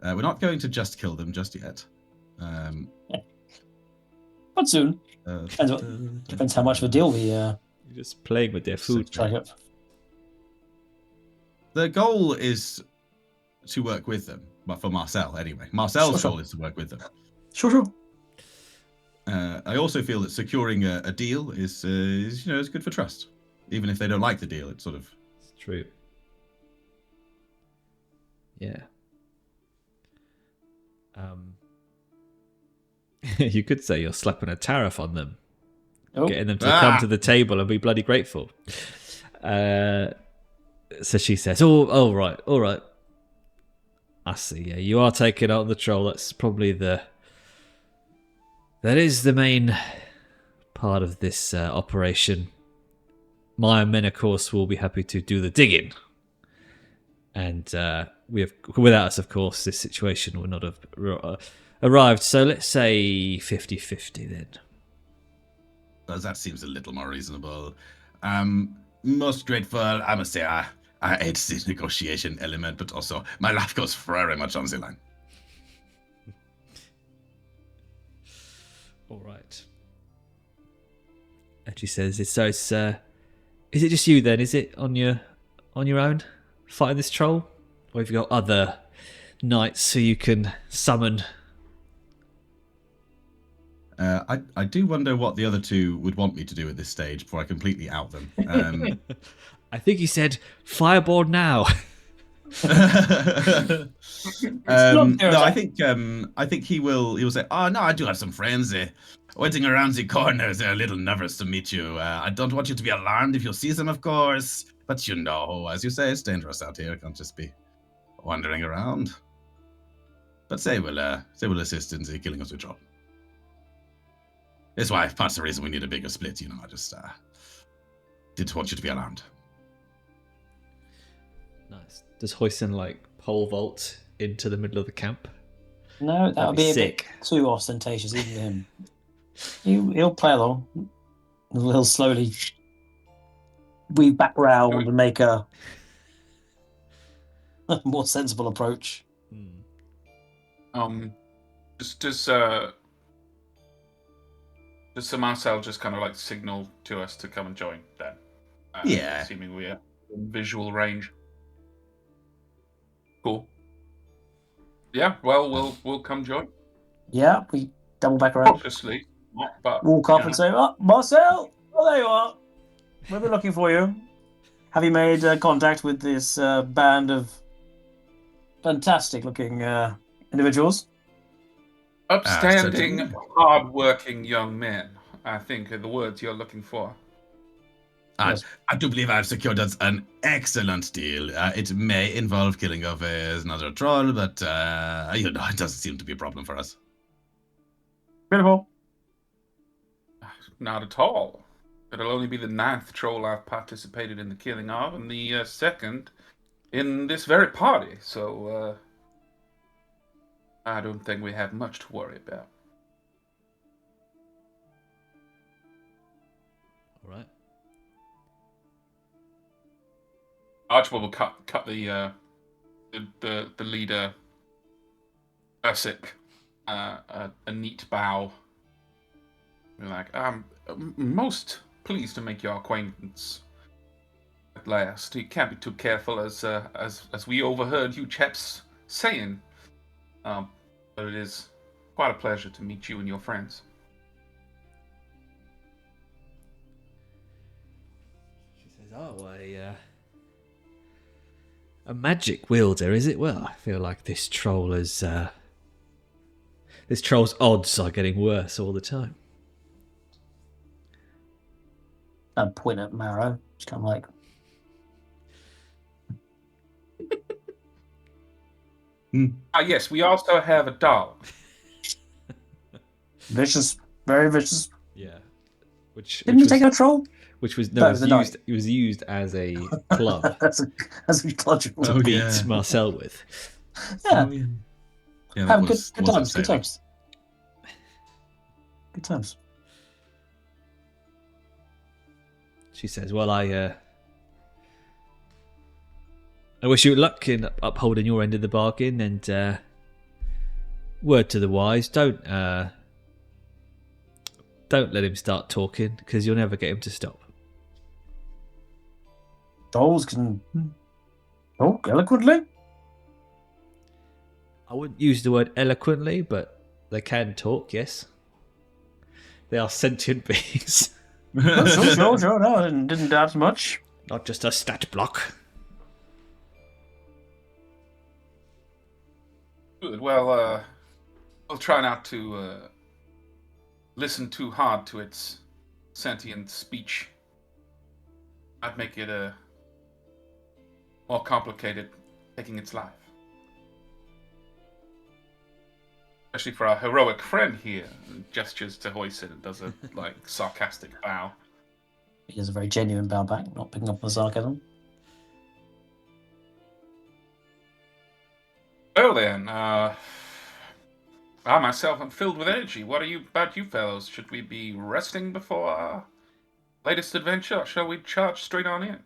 We're not going to just kill them just yet. Well, But soon. Depends how much of a deal we You're just playing with their food. strike up. The goal is to work with them, but for Marcel anyway. Marcel's goal is to work with them. Sure. I also feel that securing a deal is good for trust, even if they don't like the deal. It's sort of It's true. Yeah. You could say you're slapping a tariff on them, getting them to come to the table and be bloody grateful. So she says, "Oh, right, all right. I see. Yeah, you are taking out the troll. That's probably that is the main part of this operation. My men, of course, will be happy to do the digging. And without us, of course, this situation would not have arrived. So let's say 50-50 then." that seems a little more reasonable. Most grateful. I must say, I hate the negotiation element, but also my life goes very much on the line. All right. And she says, "Is it just you then? Is it on your own fighting this troll, or have you got other knights who you can summon?" I do wonder what the other two would want me to do at this stage before I completely out them. I think he said, "Fireboard now." No, I think he will say, "Oh no, I do have some friends waiting around the corner. They're a little nervous to meet you. I don't want you to be alarmed if you see them, of course. But you know, as you say, it's dangerous out here. Can't just be wandering around. But they will assist in the killing of the troll. That's why part's the reason we need a bigger split. I just didn't want you to be alarmed." Nice. Does Hoisin pole vault into the middle of the camp? No, that would be a bit too ostentatious even for him. He'll play along. He'll slowly weave back round and make a more sensible approach. Does Sir Marcel just kind of signal to us to come and join then? Yeah. Assuming we are in visual range. Cool. Yeah, well, we'll come join. Yeah, we double back around. Obviously, but walk up and say, "Oh, Marcel! Oh, there you are. We've been looking for you. Have you made contact with this band of fantastic-looking individuals?" Upstanding, hard-working young men, I think, are the words you're looking for. Yes. I do believe I've secured us an excellent deal. It may involve killing of another troll, but it doesn't seem to be a problem for us. Beautiful. Not at all. It'll only be the 9th troll I've participated in the killing of, and the 2nd in this very party. So I don't think we have much to worry about. All right. Archibald will cut the leader, Ursik, a neat bow. We're I'm most pleased to make your acquaintance at last. You can't be too careful, as we overheard you chaps saying. But it is quite a pleasure to meet you and your friends. She says, "Oh, a magic wielder, is it? Well, I feel like this troll's odds are getting worse all the time." I'd point at Marrow. Just kind of Yes, we also have a dog. Vicious, very vicious. Yeah. Didn't you take a troll? Which was it was used as a club as a clutch to beat Marcel with. Yeah. Yeah, Have good times. Good times. Good times. She says, "Well, I wish you luck in upholding your end of the bargain, and word to the wise, don't don't let him start talking, because you'll never get him to stop. Trolls can talk eloquently. I wouldn't use the word eloquently, but they can talk, yes. They are sentient beings. Oh, sure. No, I didn't doubt much. Not just a stat block. Good. Well, we'll try not to listen too hard to its sentient speech. I'd make it more complicated, taking its life. Especially for our heroic friend here. Gestures to Hoisin and does a sarcastic bow. He does a very genuine bow back, not picking up on the sarcasm. Well then, I myself am filled with energy. What about you fellows? Should we be resting before our latest adventure, or shall we charge straight on in?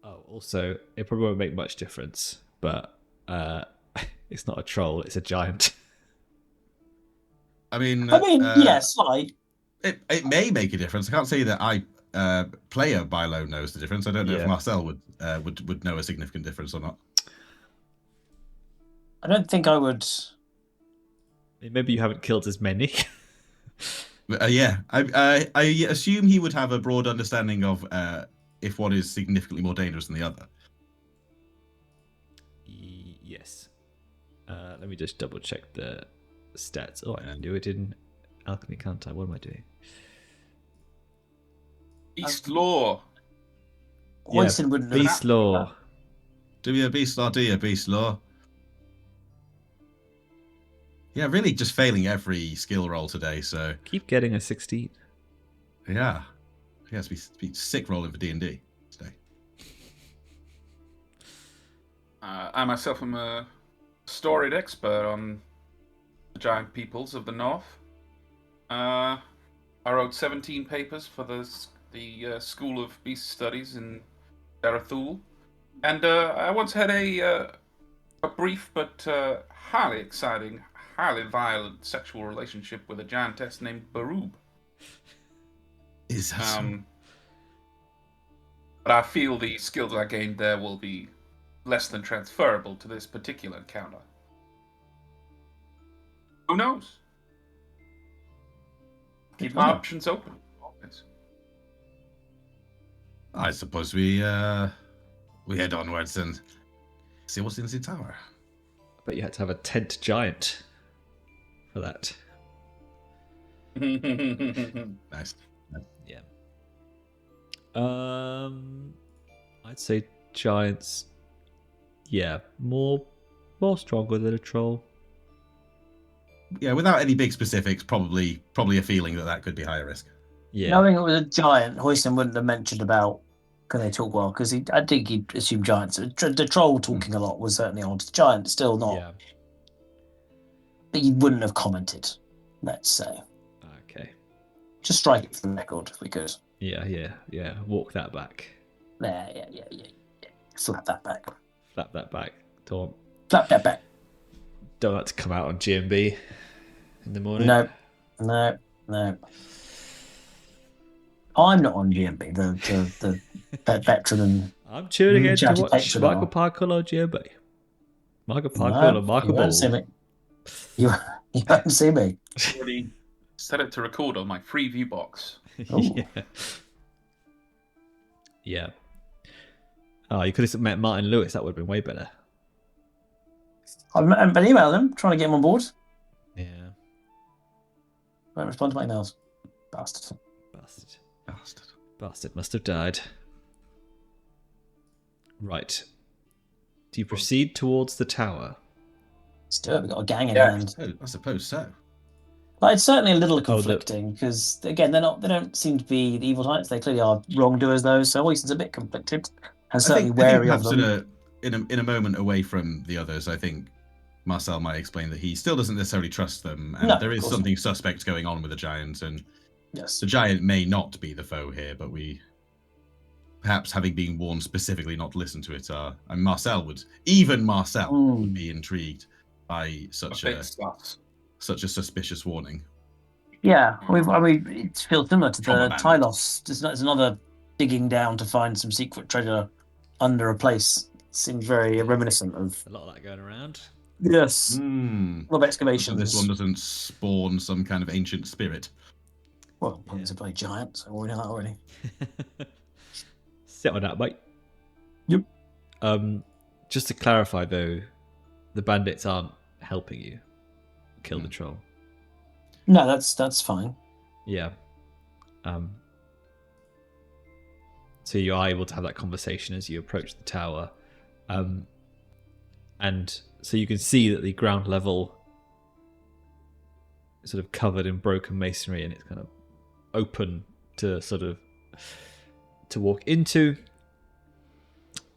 Oh, also, it probably won't make much difference, but it's not a troll, it's a giant. I mean, yes, like it may make a difference. I can't say that player Milo knows the difference. I don't know if Marcel would know a significant difference or not. I don't think I would. Maybe you haven't killed as many. Yeah, I assume he would have a broad understanding of if one is significantly more dangerous than the other. Yes. Let me just double check the stats. Oh, I can do it in alchemy, can't I? What am I doing? Beast Law. Hoisin wouldn't know. Beast Law. Do you a beast law? Do you a beast law? Yeah, really just failing every skill roll today, so... Keep getting a 16. Yeah. Yeah, it's be sick rolling for D&D today. I myself am a storied expert on the giant peoples of the north. I wrote 17 papers for the School of Beast Studies in Darathul. And I once had a brief but highly exciting, highly violent sexual relationship with a giantess named Barub. Is that so? But I feel the skills I gained there will be less than transferable to this particular encounter. Who knows? Keep my options open. Always. I suppose we head onwards and see what's in the tower. But you had to have a tent giant for that. Nice. Yeah. I'd say giants. Yeah, more stronger than a troll. Yeah, without any big specifics, probably a feeling that could be higher risk. Yeah. Knowing it was a giant, Hoisin wouldn't have mentioned about can they talk well, because I think he'd assume giants. The troll talking a lot was certainly odd. The giant still not. Yeah. But he wouldn't have commented, let's say. Okay. Just strike it for the record if we could. Yeah. Walk that back. Yeah. Flap that back. Flap that back. Don't Flap that back. Don't like to come out on GMB in the morning. No. I'm not on GMB, the veteran and I'm tuning in to chatty watch patron Michael are. Parker on GMB. Michael Parker No, and Michael you won't Ball. see me. You won't see me. Already set it to record on my free view box. Yeah. Oh, you could have met Martin Lewis. That would have been way better. I've been emailing him, trying to get him on board. Yeah. Won't respond to my emails. Bastard. Bastard must have died. Right. Do you proceed towards the tower? Let's do it. We've got a gang in hand. I suppose so. But it's certainly a little conflicting because, again, they don't seem to be the evil giants. They clearly are wrongdoers, though. So Hoisin's a bit conflicted and certainly wary of them. In a moment away from the others, I think Marcel might explain that he still doesn't necessarily trust them, and there is something suspect going on with the giants, and the giant may not be the foe here, but we, perhaps having been warned specifically not to listen to it, and Marcel would be intrigued by such a suspicious warning. Yeah, I mean, it feels similar to From a the bandit. Tylos. It's another digging down to find some secret treasure under a place. Seems very reminiscent of. A lot of that going around. Yes. Hmm. A lot of excavations. So this one doesn't spawn some kind of ancient spirit. Well, pumpkins are bloody giant, so we know that already. Sit on that, mate. Yep. Just to clarify, though, the bandits aren't helping you kill the troll. No, that's fine. Yeah. So you are able to have that conversation as you approach the tower. And so you can see that the ground level is sort of covered in broken masonry, and it's kind of open to to walk into.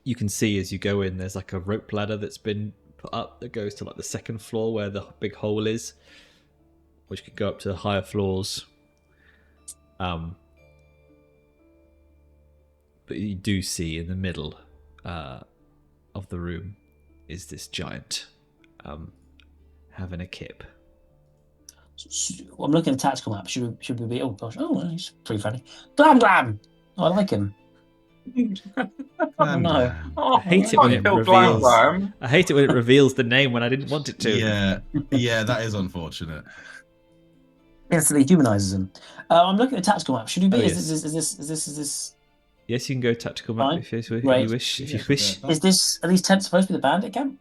You can see as you go in, there's like a rope ladder that's been put up that goes to like the second floor where the big hole is, which could go up to higher floors. But you do see in the middle of the room is this giant having a kip. I'm looking at the tactical map. Should we be? Oh gosh! Oh, he's pretty funny. Glam-Glam. Oh, I like him. Oh no! I hate it when it reveals. I hate it when it reveals the name when I didn't want it to. Yeah, that is unfortunate. Instantly humanizes him. I'm looking at the tactical map. Should we be? Oh, is yes. this? Yes, you can go tactical map Fine. if you Great. wish. If you Yes, wish. Is this? Are these tents supposed to be the bandit camp?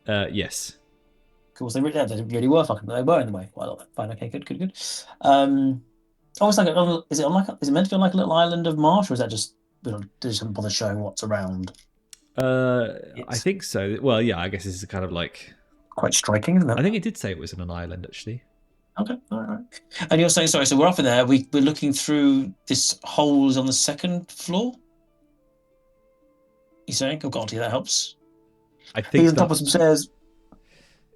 Yes. Of course, they really were fucking. They were in the way. Well, fine. Okay, good. Oh, it's like is it meant to be on like a little island of marsh, or is that just they just haven't bothered showing what's around? I think so. Well, yeah, I guess this is kind of like Quite striking, isn't it? I think it did say it was on an island actually. Okay, all right. And you're saying, sorry, so we're up in there. We're looking through this holes on the second floor. You saying? Oh God, yeah, that helps. I think He's on top of some stairs.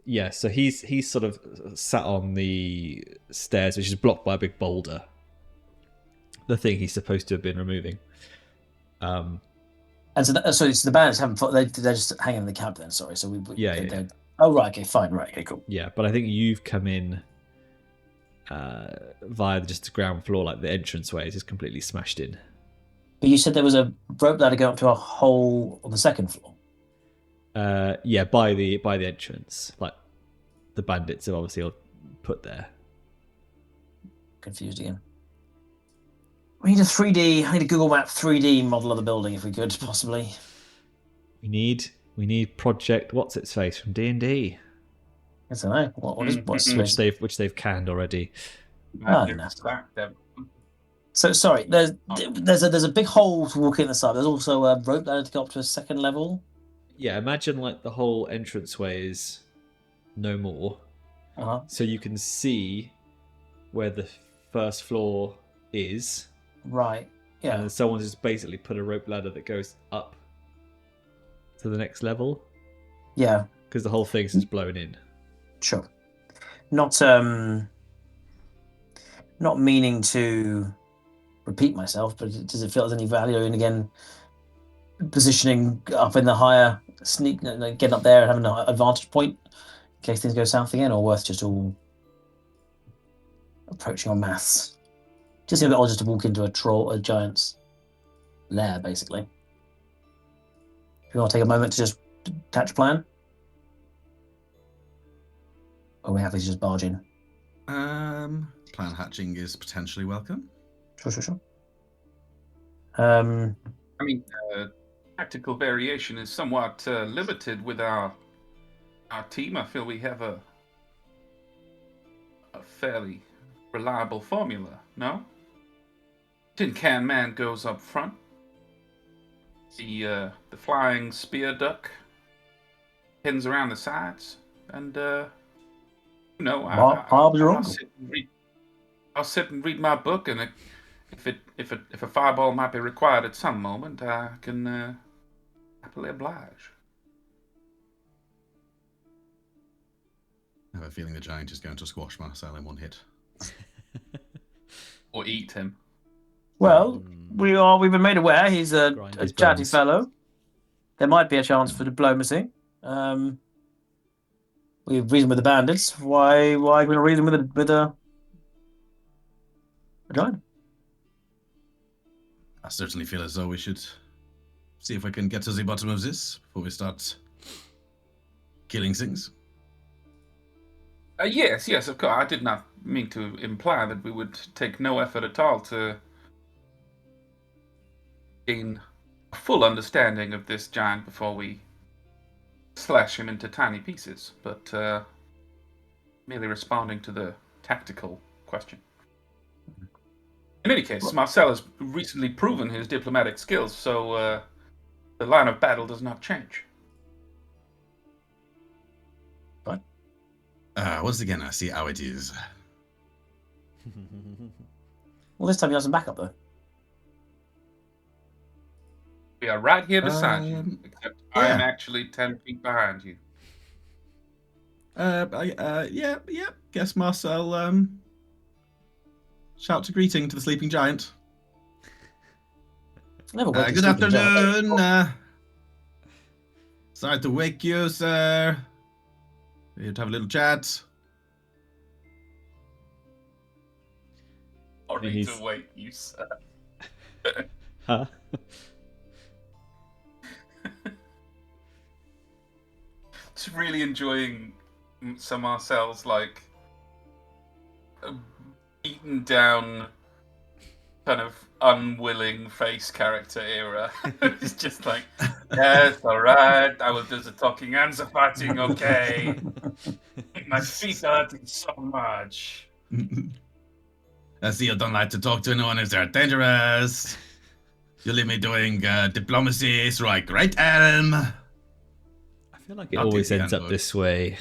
Yeah, so he's sort of sat on the stairs, which is blocked by a big boulder. The thing he's supposed to have been removing. And so it's the bandits haven't. They're just hanging in the camp then. Sorry, so Yeah. Oh right, okay, fine, right, okay, cool. Yeah, but I think you've come in via just the ground floor, like the entranceway is just completely smashed in. But you said there was a rope ladder going up to a hole on the second floor. Yeah, by the entrance, like the bandits have obviously all put there. Confused again. We need I need a Google Map 3D model of the building if we could, possibly. We need Project What's Its Face from D&D. I don't know. What's which they've canned already. Oh, no. So sorry, there's a big hole to walk in the side. There's also a rope ladder to go up to a second level. Yeah, imagine like the whole entranceway is no more. Uh-huh. So you can see where the first floor is. Right. Yeah. And then someone's just basically put a rope ladder that goes up to the next level. Yeah. Because the whole thing's just blown in. Sure. Not meaning to repeat myself, but does it feel there's any value in again positioning up in the higher getting up there and having an advantage point in case things go south again, or worth just all approaching on maths? Just a bit odd just to walk into a giant's lair, basically. If you want to take a moment to just attach a plan, or we have to just barge in. Plan hatching is potentially welcome. Sure. I mean, tactical variation is somewhat limited with our team. I feel we have a fairly reliable formula, no? Tin Can Man goes up front. The flying spear duck pins around the sides, and I'll sit and read my book, and if a fireball might be required at some moment, I can happily oblige. I have a feeling the giant is going to squash Marcel in one hit. Or eat him. Well, we've been made aware he's a chatty bones. fellow. There might be a chance for diplomacy. We've reasoned with the bandits. Why we not reason with a Right. I certainly feel as though we should see if we can get to the bottom of this before we start killing things. Yes, of course. I did not mean to imply that we would take no effort at all to gain a full understanding of this giant before we slash him into tiny pieces, but merely responding to the tactical question. In any case, Marcel has recently proven his diplomatic skills, so the line of battle does not change. What? Once again, I see how it is. Well, this time you have some backup, though. We are right here beside you, except I am actually 10 feet behind you. Yeah. Guess Marcel, shout a greeting to the sleeping giant. Never wake a Good sleeping giant. afternoon. Sorry to wake you, sir. We're here to have a little chat. Sorry to wake you, sir. Huh? Just really enjoying some Marcel's like beaten down, kind of unwilling face character era. It's just like, yes, all right, I will do the talking and the fighting. Okay, my feet are hurting so much. I see you don't like to talk to anyone if they're dangerous. You leave me doing diplomacy, right? Great, Elm. I feel like it always ends up this way.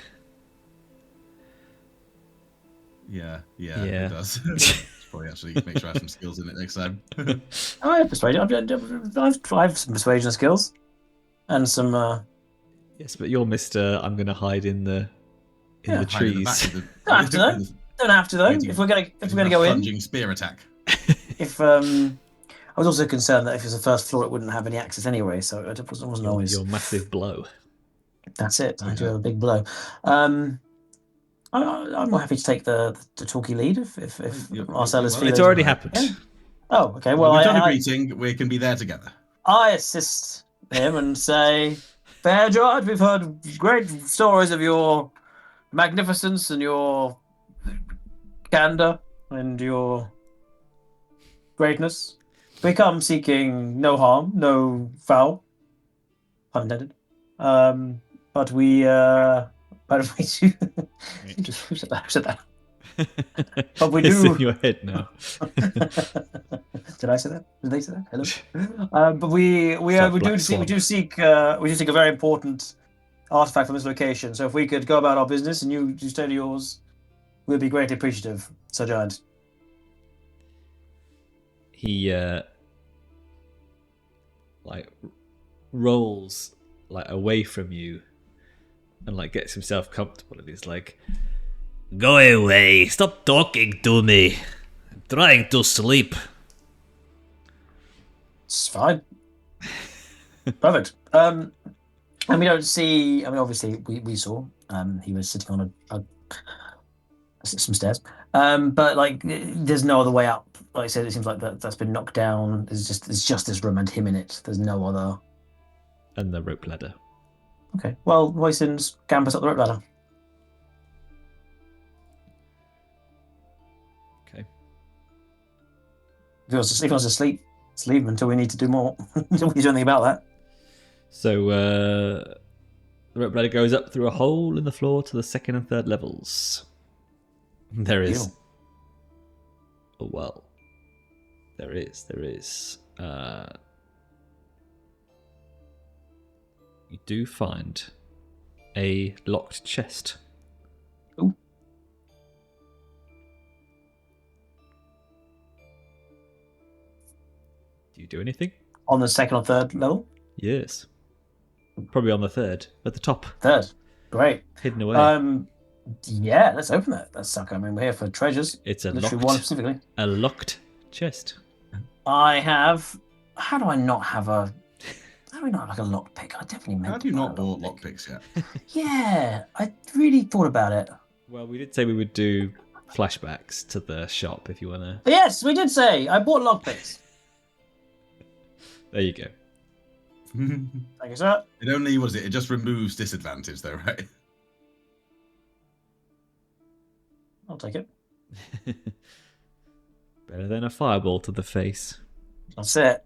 Yeah, it does. Probably actually make sure I have some skills in it next time. I have persuasion. I have some persuasion skills, and some. Yes, but you're Mr. I'm going to hide in the trees. Don't have to though. Don't have to though. If we're gonna go in, plunging spear attack. If I was also concerned that if it was the first floor, it wouldn't have any access anyway. So it wasn't always your massive blow. That's it. I do have a big blow. I'm more happy to take the talkie lead if Marcel is feeling. It's already happened. Yeah. Oh, okay. Well, we've done a greeting. We can be there together. I assist him and say, "Fair George, we've heard great stories of your magnificence and your candor and your greatness. We come seeking no harm, no foul, pun intended. But we do. Who said that? But we It's do. in your head now. Did I say that? Did they say that? Hello. But we do seek a very important artifact from this location. So if we could go about our business and you stay to yours, we'd be greatly appreciative, Sir Giant. He rolls away from you and gets himself comfortable, and he's like, "Go away, stop talking to me, I'm trying to sleep." It's fine. Perfect. And we don't see, obviously we saw he was sitting on some stairs, but there's no other way up. Like I said, it seems like that's been knocked down. It's just this room and him in it. There's no other. And the rope ladder. Okay. Well, Hoisin's campus up the rope ladder. Okay. If he wants to sleep, leave him until we need to do more. Until we do anything about that. So the rope ladder goes up through a hole in the floor to the second and third levels. There is. Oh, well. There is. You do find a locked chest. Ooh. Do you do anything? On the second or third level? Yes. Probably on the third. At the top. Third. Great. Hidden away. Yeah, let's open that sucker. We're here for treasures. It's a literally one specifically. A locked chest. I have. How do I not have a lockpick? I definitely meant. How do you not bought lockpicks yet? Yeah, I really thought about it. Well, we did say we would do flashbacks to the shop if you want to. Yes, we did say I bought lockpicks. There you go. Thank you, sir. It only was it just removes disadvantage though, right? I'll take it. Better than a fireball to the face. That's it.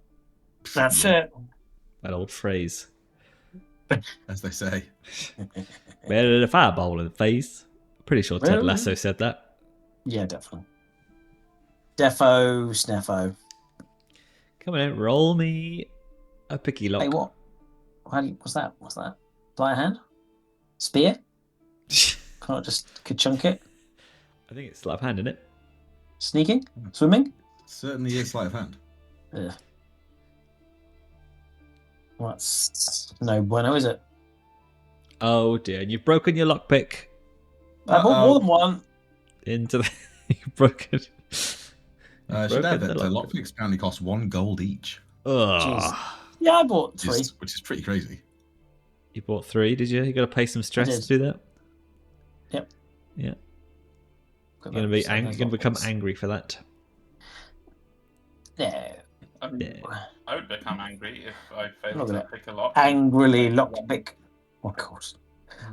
That's it. That old phrase. As they say. Better than a fireball in the face. Pretty sure Ted Well- Lasso said that. Yeah, definitely. Defo, Sneffo. Come on in, roll me a picky lock. Hey, what? What's that? What's that? Fly hand? Spear? Can't just chunk it? I think it's sleight of hand, isn't it? Sneaking? Swimming? Certainly is sleight of hand. Ugh. Well, that's no bueno, is it? Oh dear, and you've broken your lockpick I bought more than one. into the. You've broken. Should add that the the lockpick. lockpicks apparently cost 1 gold each, Ugh. Yeah, I bought 3. which is pretty crazy. You bought 3, did you? You got to pay some stress did. to do that. Yep. Yeah. You're gonna be angry. You're gonna become angry for that. No. Yeah. I would become angry if I Look failed at to it. pick a lock. Angrily lockpick. Oh, of course.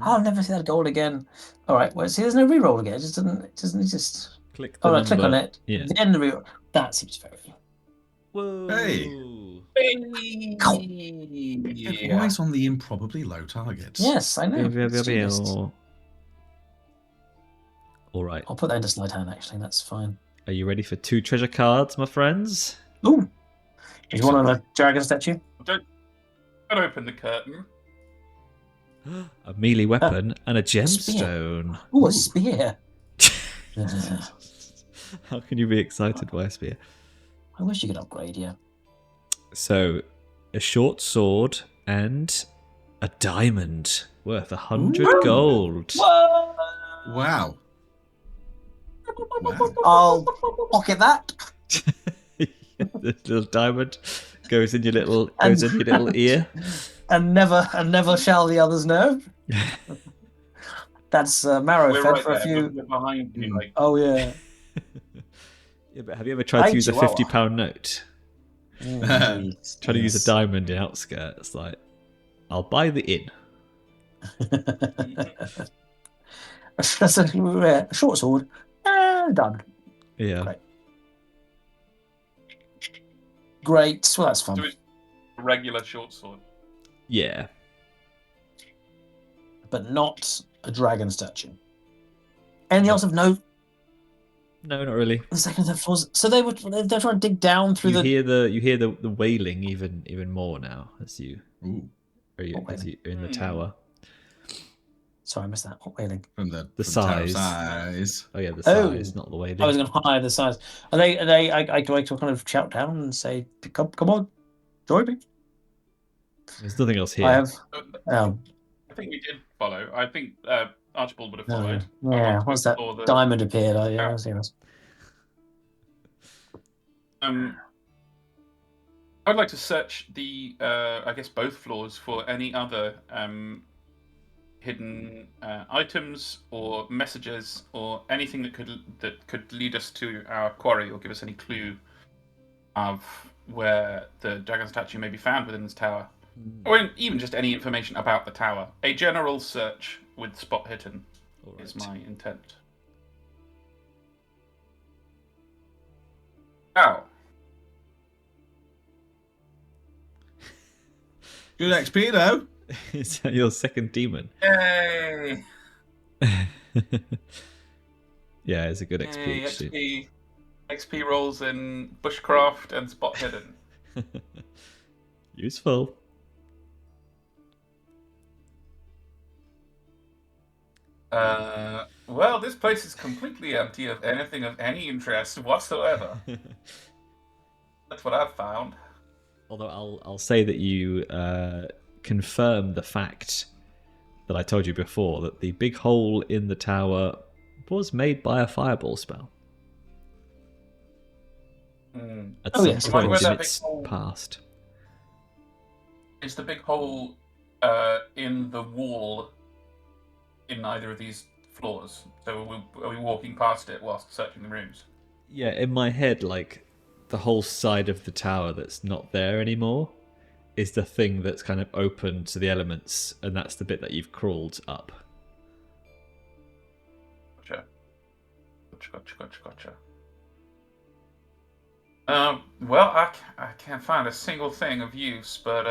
I'll never see that gold again. All right. Well, see, there's no reroll again. It just doesn't. It doesn't exist. Click the Oh, right, click on number. it. Yeah. Then the reroll. That seems very. Whoa. Hey. Yeah. Always on the improbably low targets. Yes, I know. It's stupid. All right. I'll put that into slide hand. Actually, that's fine. Are you ready for 2 treasure cards, my friends? Ooh. There's one on a dragon statue. Don't open the curtain. A melee weapon and a gemstone. Ooh, a spear. How can you be excited by a spear? I wish you could upgrade. Yeah. So, a short sword and a diamond worth 100 gold. Whoa! Wow. Wow. I'll pocket that. The little diamond goes in your little ear. And never shall the others know. That's marrow We're fed right for a there. few. We're behind you. Like, Oh yeah. Yeah, but have you ever tried to use a Chihuahua. £50 note? Try to use a diamond in outskirts. Like, I'll buy the inn. That's a short sword. Done. Yeah. Great. Great. Well, that's fun. do it a regular short sword. Yeah. But not a dragon statue. Anything else of note? No, not really. The second and third floors. So they're trying to dig down through You the. hear the wailing even more now as you Ooh. are in the Hmm. tower. Sorry, I missed that. What wailing? From the size. size. Oh yeah, the Oh. size, not the wailing. I was going to hide the size. Are they? I do I kind of shout down and say, "Come on, join me." There's nothing else here. I have. I think we did follow. I think Archibald would have followed. Yeah. Once that Or the- diamond appeared, I was serious. I'd like to search the, I guess, both floors for any other hidden items or messages or anything that could lead us to our quarry or give us any clue of where the dragon statue may be found within this tower, or even just any information about the tower. A general search with spot hidden All is right. my intent. Now, Good XP though. Is that your second demon? yay! Yeah, it's a good XP. Yay, actually. XP rolls in bushcraft and spot hidden. Useful. Well, this place is completely empty of anything of any interest whatsoever. That's what I've found. Although I'll say that you confirm the fact that I told you before, that the big hole in the tower was made by a fireball spell at Oh, some yes, of point course. in Where that its big hole- past. Is the big hole in the wall in either of these floors. So are we walking past it whilst searching the rooms? Yeah, in my head, like the whole side of the tower that's not there anymore is the thing that's kind of open to the elements, and that's the bit that you've crawled up. Gotcha. Well, I can't find a single thing of use, but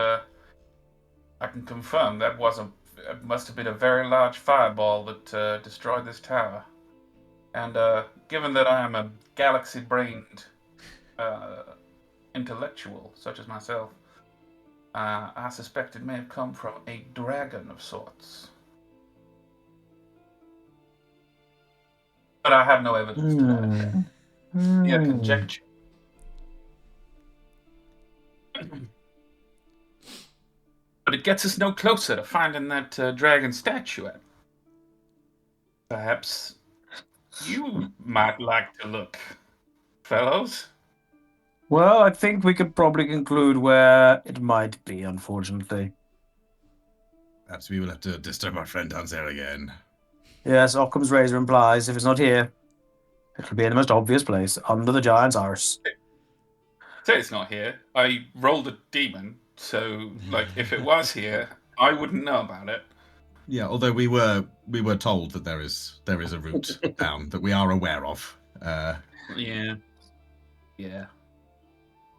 I can confirm that it must have been a very large fireball that destroyed this tower. And given that I am a galaxy-brained intellectual such as myself, I suspect it may have come from a dragon of sorts. But I have no evidence to that. Yeah, conjecture. But it gets us no closer to finding that dragon statuette. Perhaps you might like to look, fellows. Well, I think we could probably conclude where it might be, unfortunately. Perhaps we will have to disturb our friend down there again. Yes, Occam's razor implies if it's not here, it'll be in the most obvious place, under the giant's arse. Say it's not here. I rolled a demon, so like if it was here, I wouldn't know about it. Yeah, although we were told that there is a route down that we are aware of. Yeah.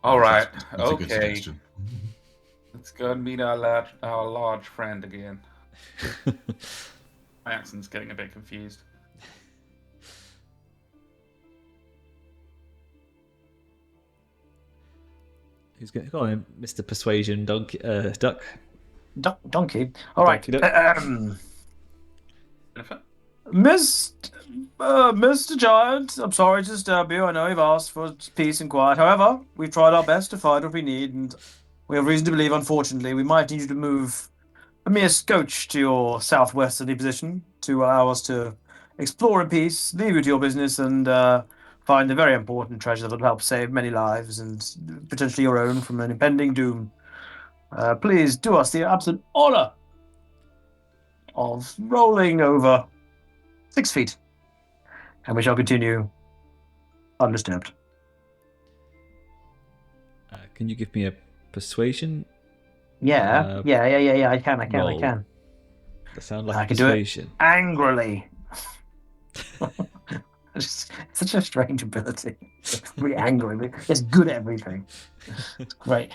All right. That's a good Okay. suggestion. Let's go and meet our large friend again. My accent's getting a bit confused. Who's going? Go on, Mr. Persuasion Duck. Donkey. All right. Jennifer? Mr. Giant, I'm sorry to disturb you. I know you've asked for peace and quiet. However, we've tried our best to find what we need, and we have reason to believe, unfortunately, we might need you to move a mere scotch to your southwesterly position to allow us to explore in peace, leave you to your business, and find a very important treasure that will help save many lives and potentially your own from an impending doom. Please do us the absolute honor of rolling over 6 feet, and we shall continue undisturbed. Can you give me a persuasion? Yeah. I can. Roll. That sound like I a can do it persuasion. angrily. It's such a strange ability. Really angry. It's good at everything. It's great.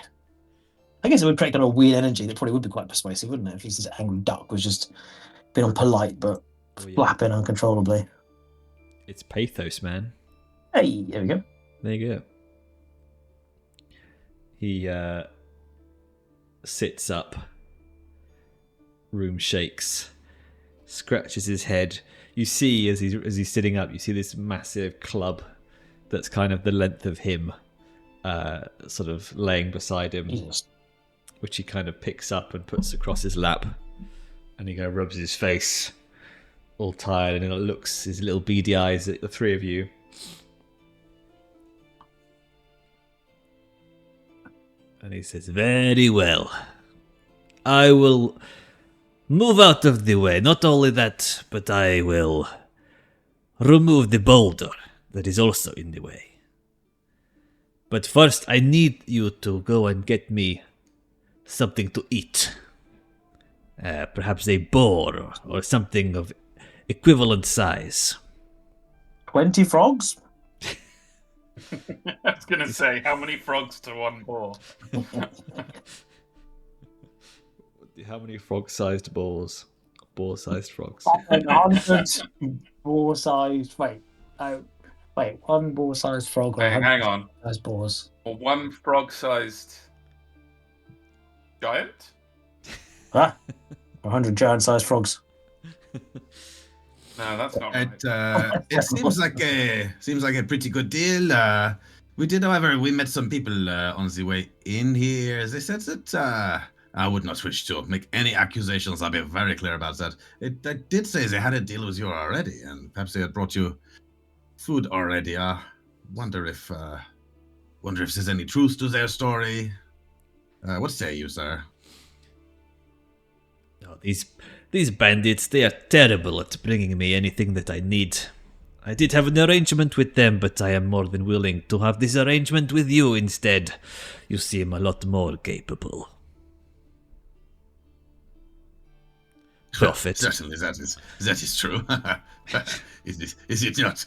I guess it would create kind of a weird energy that probably would be quite persuasive, wouldn't it? If this angry duck was just being unpolite but flapping uncontrollably. It's pathos, man. Hey, there we go. There you go. He sits up. Room shakes. Scratches his head. You see, as he's sitting up, you see this massive club that's kind of the length of him, sort of laying beside him, Jesus. which he kind of picks up and puts across his lap. And he kind of rubs his face, all tired, and it looks his little beady eyes at the three of you. And he says, "Very well. I will move out of the way. Not only that, but I will remove the boulder that is also in the way. But first, I need you to go and get me something to eat. Perhaps a boar or something of equivalent size." 20 frogs? I was going to say, how many frogs to one boar? How many frog-sized boars? Boar-sized frogs. 100 boar-sized... Wait, one boar-sized frog or Hey, 100 hang on. sized boars. Or one frog-sized giant? Huh? 100 giant-sized frogs. No, that's not right. It seems like a pretty good deal. We did, however, we met some people on the way in here. They said that I would not wish to make any accusations. I'll be very clear about that. They did say they had a deal with you already, and perhaps they had brought you food already. Wonder if there's any truth to their story. What say you, sir? Oh, these bandits, they are terrible at bringing me anything that I need. I did have an arrangement with them, but I am more than willing to have this arrangement with you instead. You seem a lot more capable. Prophet. Certainly, that is true. Is it not?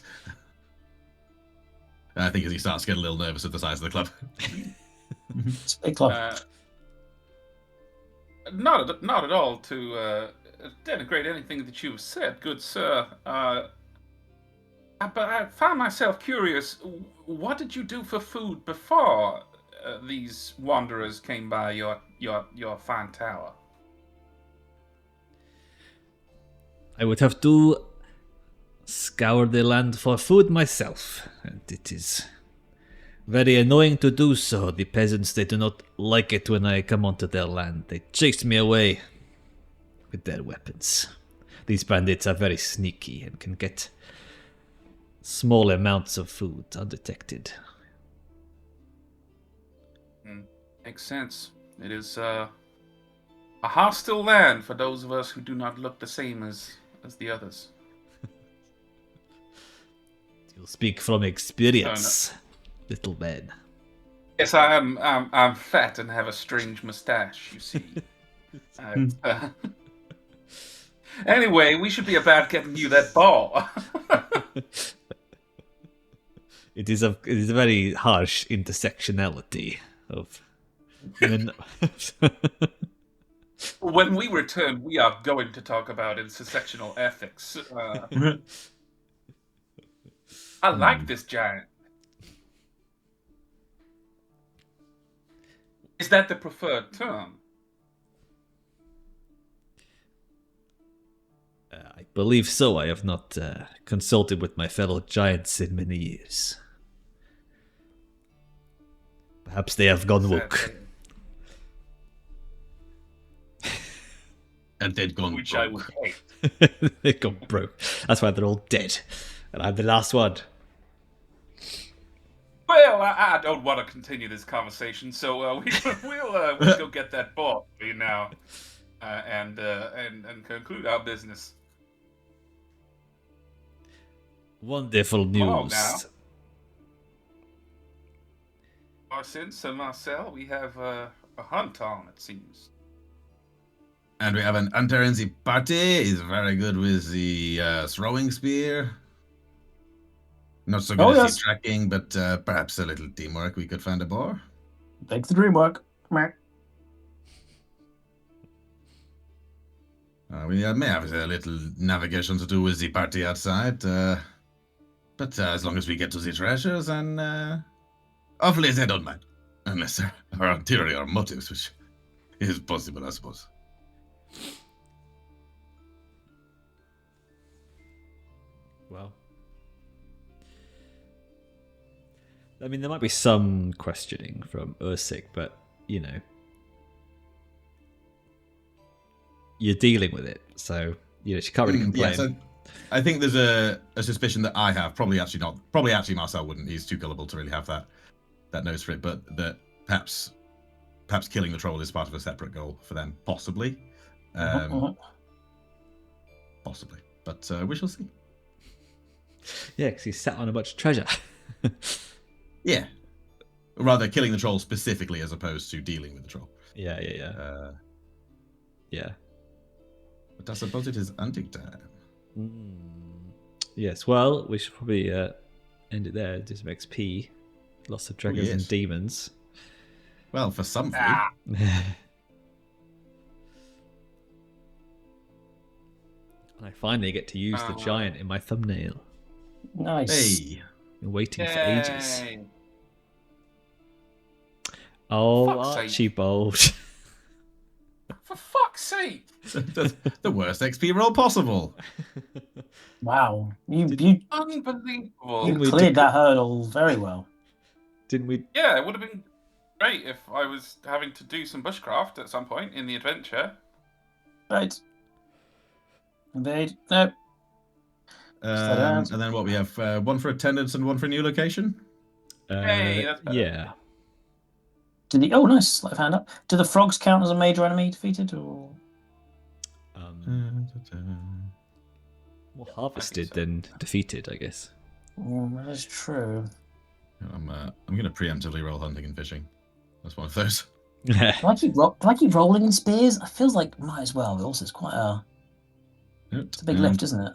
I think as he starts to get a little nervous at the size of the club. It's a big club. Not at all to denigrate anything that you've said, good sir. But I found myself curious. What did you do for food before these wanderers came by your fine tower? I would have to scour the land for food myself, and it is very annoying to do so. The peasants, they do not like it when I come onto their land. They chase me away with their weapons. These bandits are very sneaky and can get small amounts of food undetected. Makes sense. It is a hostile land for those of us who do not look the same as the others. You'll speak from experience, little man. Yes, I'm fat and have a strange mustache, you see. Anyway, we should be about getting you that ball. It is a very harsh intersectionality of... When we return, we are going to talk about intersectional ethics. I like this giant. Is that the preferred term? I believe so. I have not consulted with my fellow giants in many years. Perhaps they have gone woke. And they'd gone Which broke. I would hate. They've gone broke. That's why they're all dead. And I'm the last one. Well, I don't want to continue this conversation, so we'll go get that ball for you now, and conclude our business. Wonderful news. now. Since Marcel, we have a hunt on, it seems. And we have an hunter in the party. He's very good with the throwing spear. Not so good at the tracking, but perhaps a little teamwork. We could find a boar. Make the dream work. We may have a little navigation to do with the party outside. But as long as we get to the treasures, and hopefully they don't mind. Unless there are ulterior motives, which is possible, I suppose. Well, I mean, there might be some questioning from Ursig, but, you know, you're dealing with it, so, you know, she can't really complain. Yeah, so I think there's a suspicion that I have, probably actually not, probably actually Marcel wouldn't, he's too gullible to really have that nose for it, but that perhaps killing the troll is part of a separate goal for them, possibly. Possibly, but we shall see. Yeah, because he's sat on a bunch of treasure. Yeah. Rather killing the troll specifically as opposed to dealing with the troll. Yeah. But I suppose it is hunting time. Yes, well, we should probably end it there. Do some XP. Lots of dragons and demons. Well, for something. I finally get to use the giant in my thumbnail. Nice. Hey. Been waiting for ages. Oh, Archibald. For fuck's sake! The worst XP roll possible. Wow. You Unbelievable. you cleared that hurdle very well. Didn't we? Yeah, it would have been great if I was having to do some bushcraft at some point in the adventure. Right. Invade. No. And then what we have? One for attendance and one for new location? Hey, that's better. Yeah. Oh, nice. Sleight of hand up. Do the frogs count as a major enemy defeated? Or More harvested than defeated, I guess. That is true. I'm going to preemptively roll hunting and fishing. That's one of those. Do I keep rolling in spears? It feels like might as well. But also, it's quite it's a big lift, isn't it?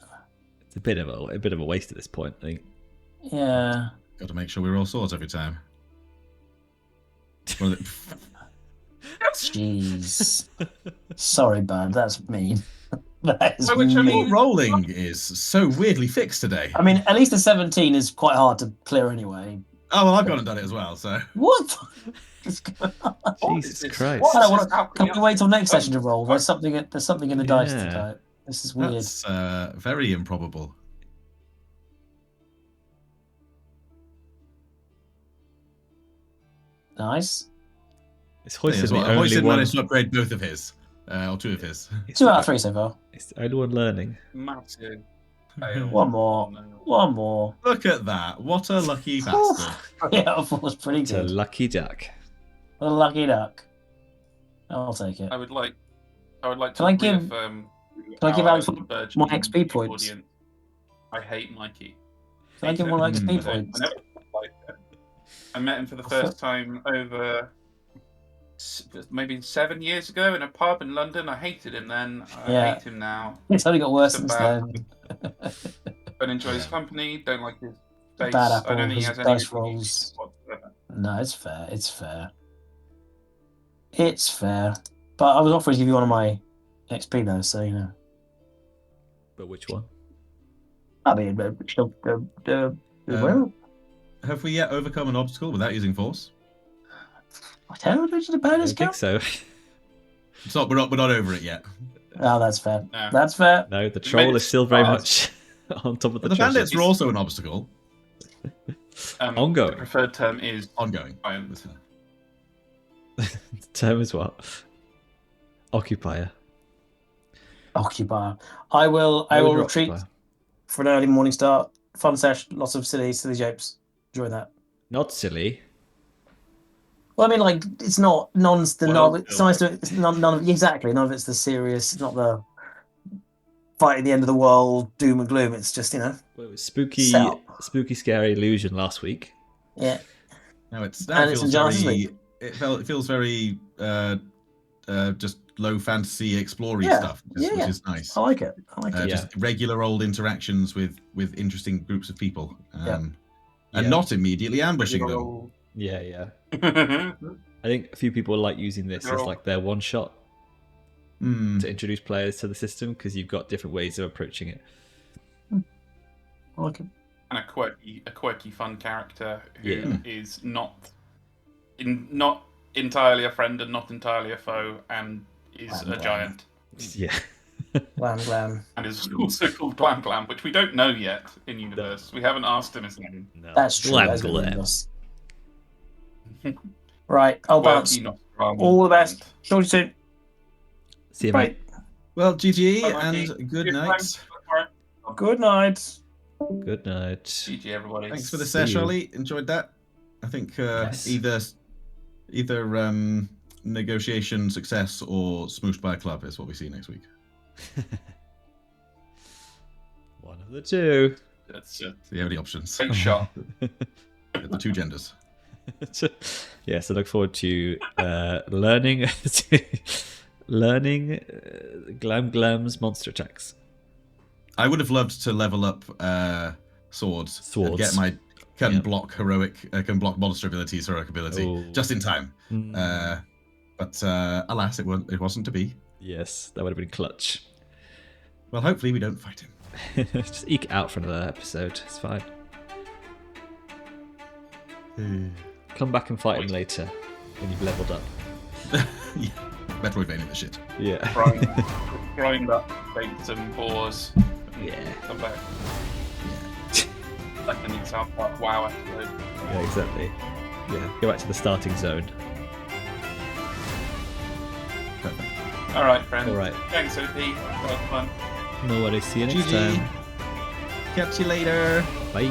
It's a bit of a waste at this point, I think. Yeah. Got to make sure we roll swords every time. Jeez. Sorry, bud. That's mean. That is Your rolling is so weirdly fixed today. I mean, at least a 17 is quite hard to clear anyway. Oh, well, I've gone and done it as well, so... What? Jesus Christ. Can we wait till next session to roll? There's something in the dice today. This is weird. That's very improbable. Nice. It's Hoisin the only Hoisin one. managed to upgrade both of his, or two of his. 2 out of 3 so far. It's the only one learning. Massive. One more. Look at that! What a lucky bastard! Yeah, it was pretty It's a good. lucky duck. What a lucky duck. I'll take it. I would like to Can I give Alex our my burgeoning XP points? audience. I hate Mikey. Can I give one XP I points? never liked it. I met him for the first time over maybe 7 years ago in a pub in London. I hated him then. I hate him now. It's only got worse since About- then. Don't enjoy his company. Don't like his face. Bad I apple, don't think he his has any dice reviews rolls. whatsoever. No, it's fair. It's fair. It's fair. But I was offering to give you one of my XP though, so you know. But which one? I mean, well, Have we yet overcome an obstacle without using force? I don't know the I bonus don't think count. so. So we're not over it yet. Oh, that's fair. No. That's fair. No, the troll is still very much on top of the But the treasure. bandits were also an obstacle. Ongoing. The preferred term is Ongoing. giant. The term is what? Occupier. Occupier. I will retreat for an early morning start. Fun sesh, lots of silly japes. Enjoy that. Not silly. Well, I mean, like it's not it's nice to it's none of exactly none of it's the serious. It's not the fighting the end of the world, doom and gloom. It's just Well, it was spooky, Setup. spooky, scary illusion last week. yeah. No, And it's in Justice League. It feels very just low fantasy explory Yeah, stuff, which is nice. I like it. Yeah. Just regular old interactions with interesting groups of people, and Yeah. not immediately ambushing them. Yeah. I think a few people like using this as like their one shot to introduce players to the system because you've got different ways of approaching it. I like it. And a quirky, fun character who is not entirely a friend and not entirely a foe, and is a Glam-Glam. giant, Yeah. Glam-Glam. and is also called Glam-Glam, which we don't know yet in universe. We haven't asked him his name. No. That's true. That's good Glam-Glam. news. Right. I'll bounce. Quirky, not strong, All the best. Talk to you soon. See you, Bye. mate. Well, GG Bye, Mikey. and good Good night. times. Good night. Good night. GG, everybody. Thanks for the See sesh, you. Olly. Enjoyed that. I think Yes. either negotiation success or smooshed by a club is what we see next week. One of the two. That's So you have any options? great shot. The two genders. Yeah, so look forward to learning Glam-Glam's monster attacks. I would have loved to level up swords and get my can block monster abilities, heroic ability Oh. just in time. But alas, it wasn't to be. Yes, that would have been clutch. Well, hopefully we don't fight him. Just eke it out for another episode. It's fine. Come back and fight him later when you've leveled up. Yeah, Metroidvania the shit. Yeah. Grind up, take some Bois. Yeah. Come back. Like an example, like WoW episode. Yeah, exactly. Yeah. Go back to the starting zone. Perfect. All right, friends. All right. Thanks, OP. That was fun. No worries. See you next GG. time. Catch you later. Bye.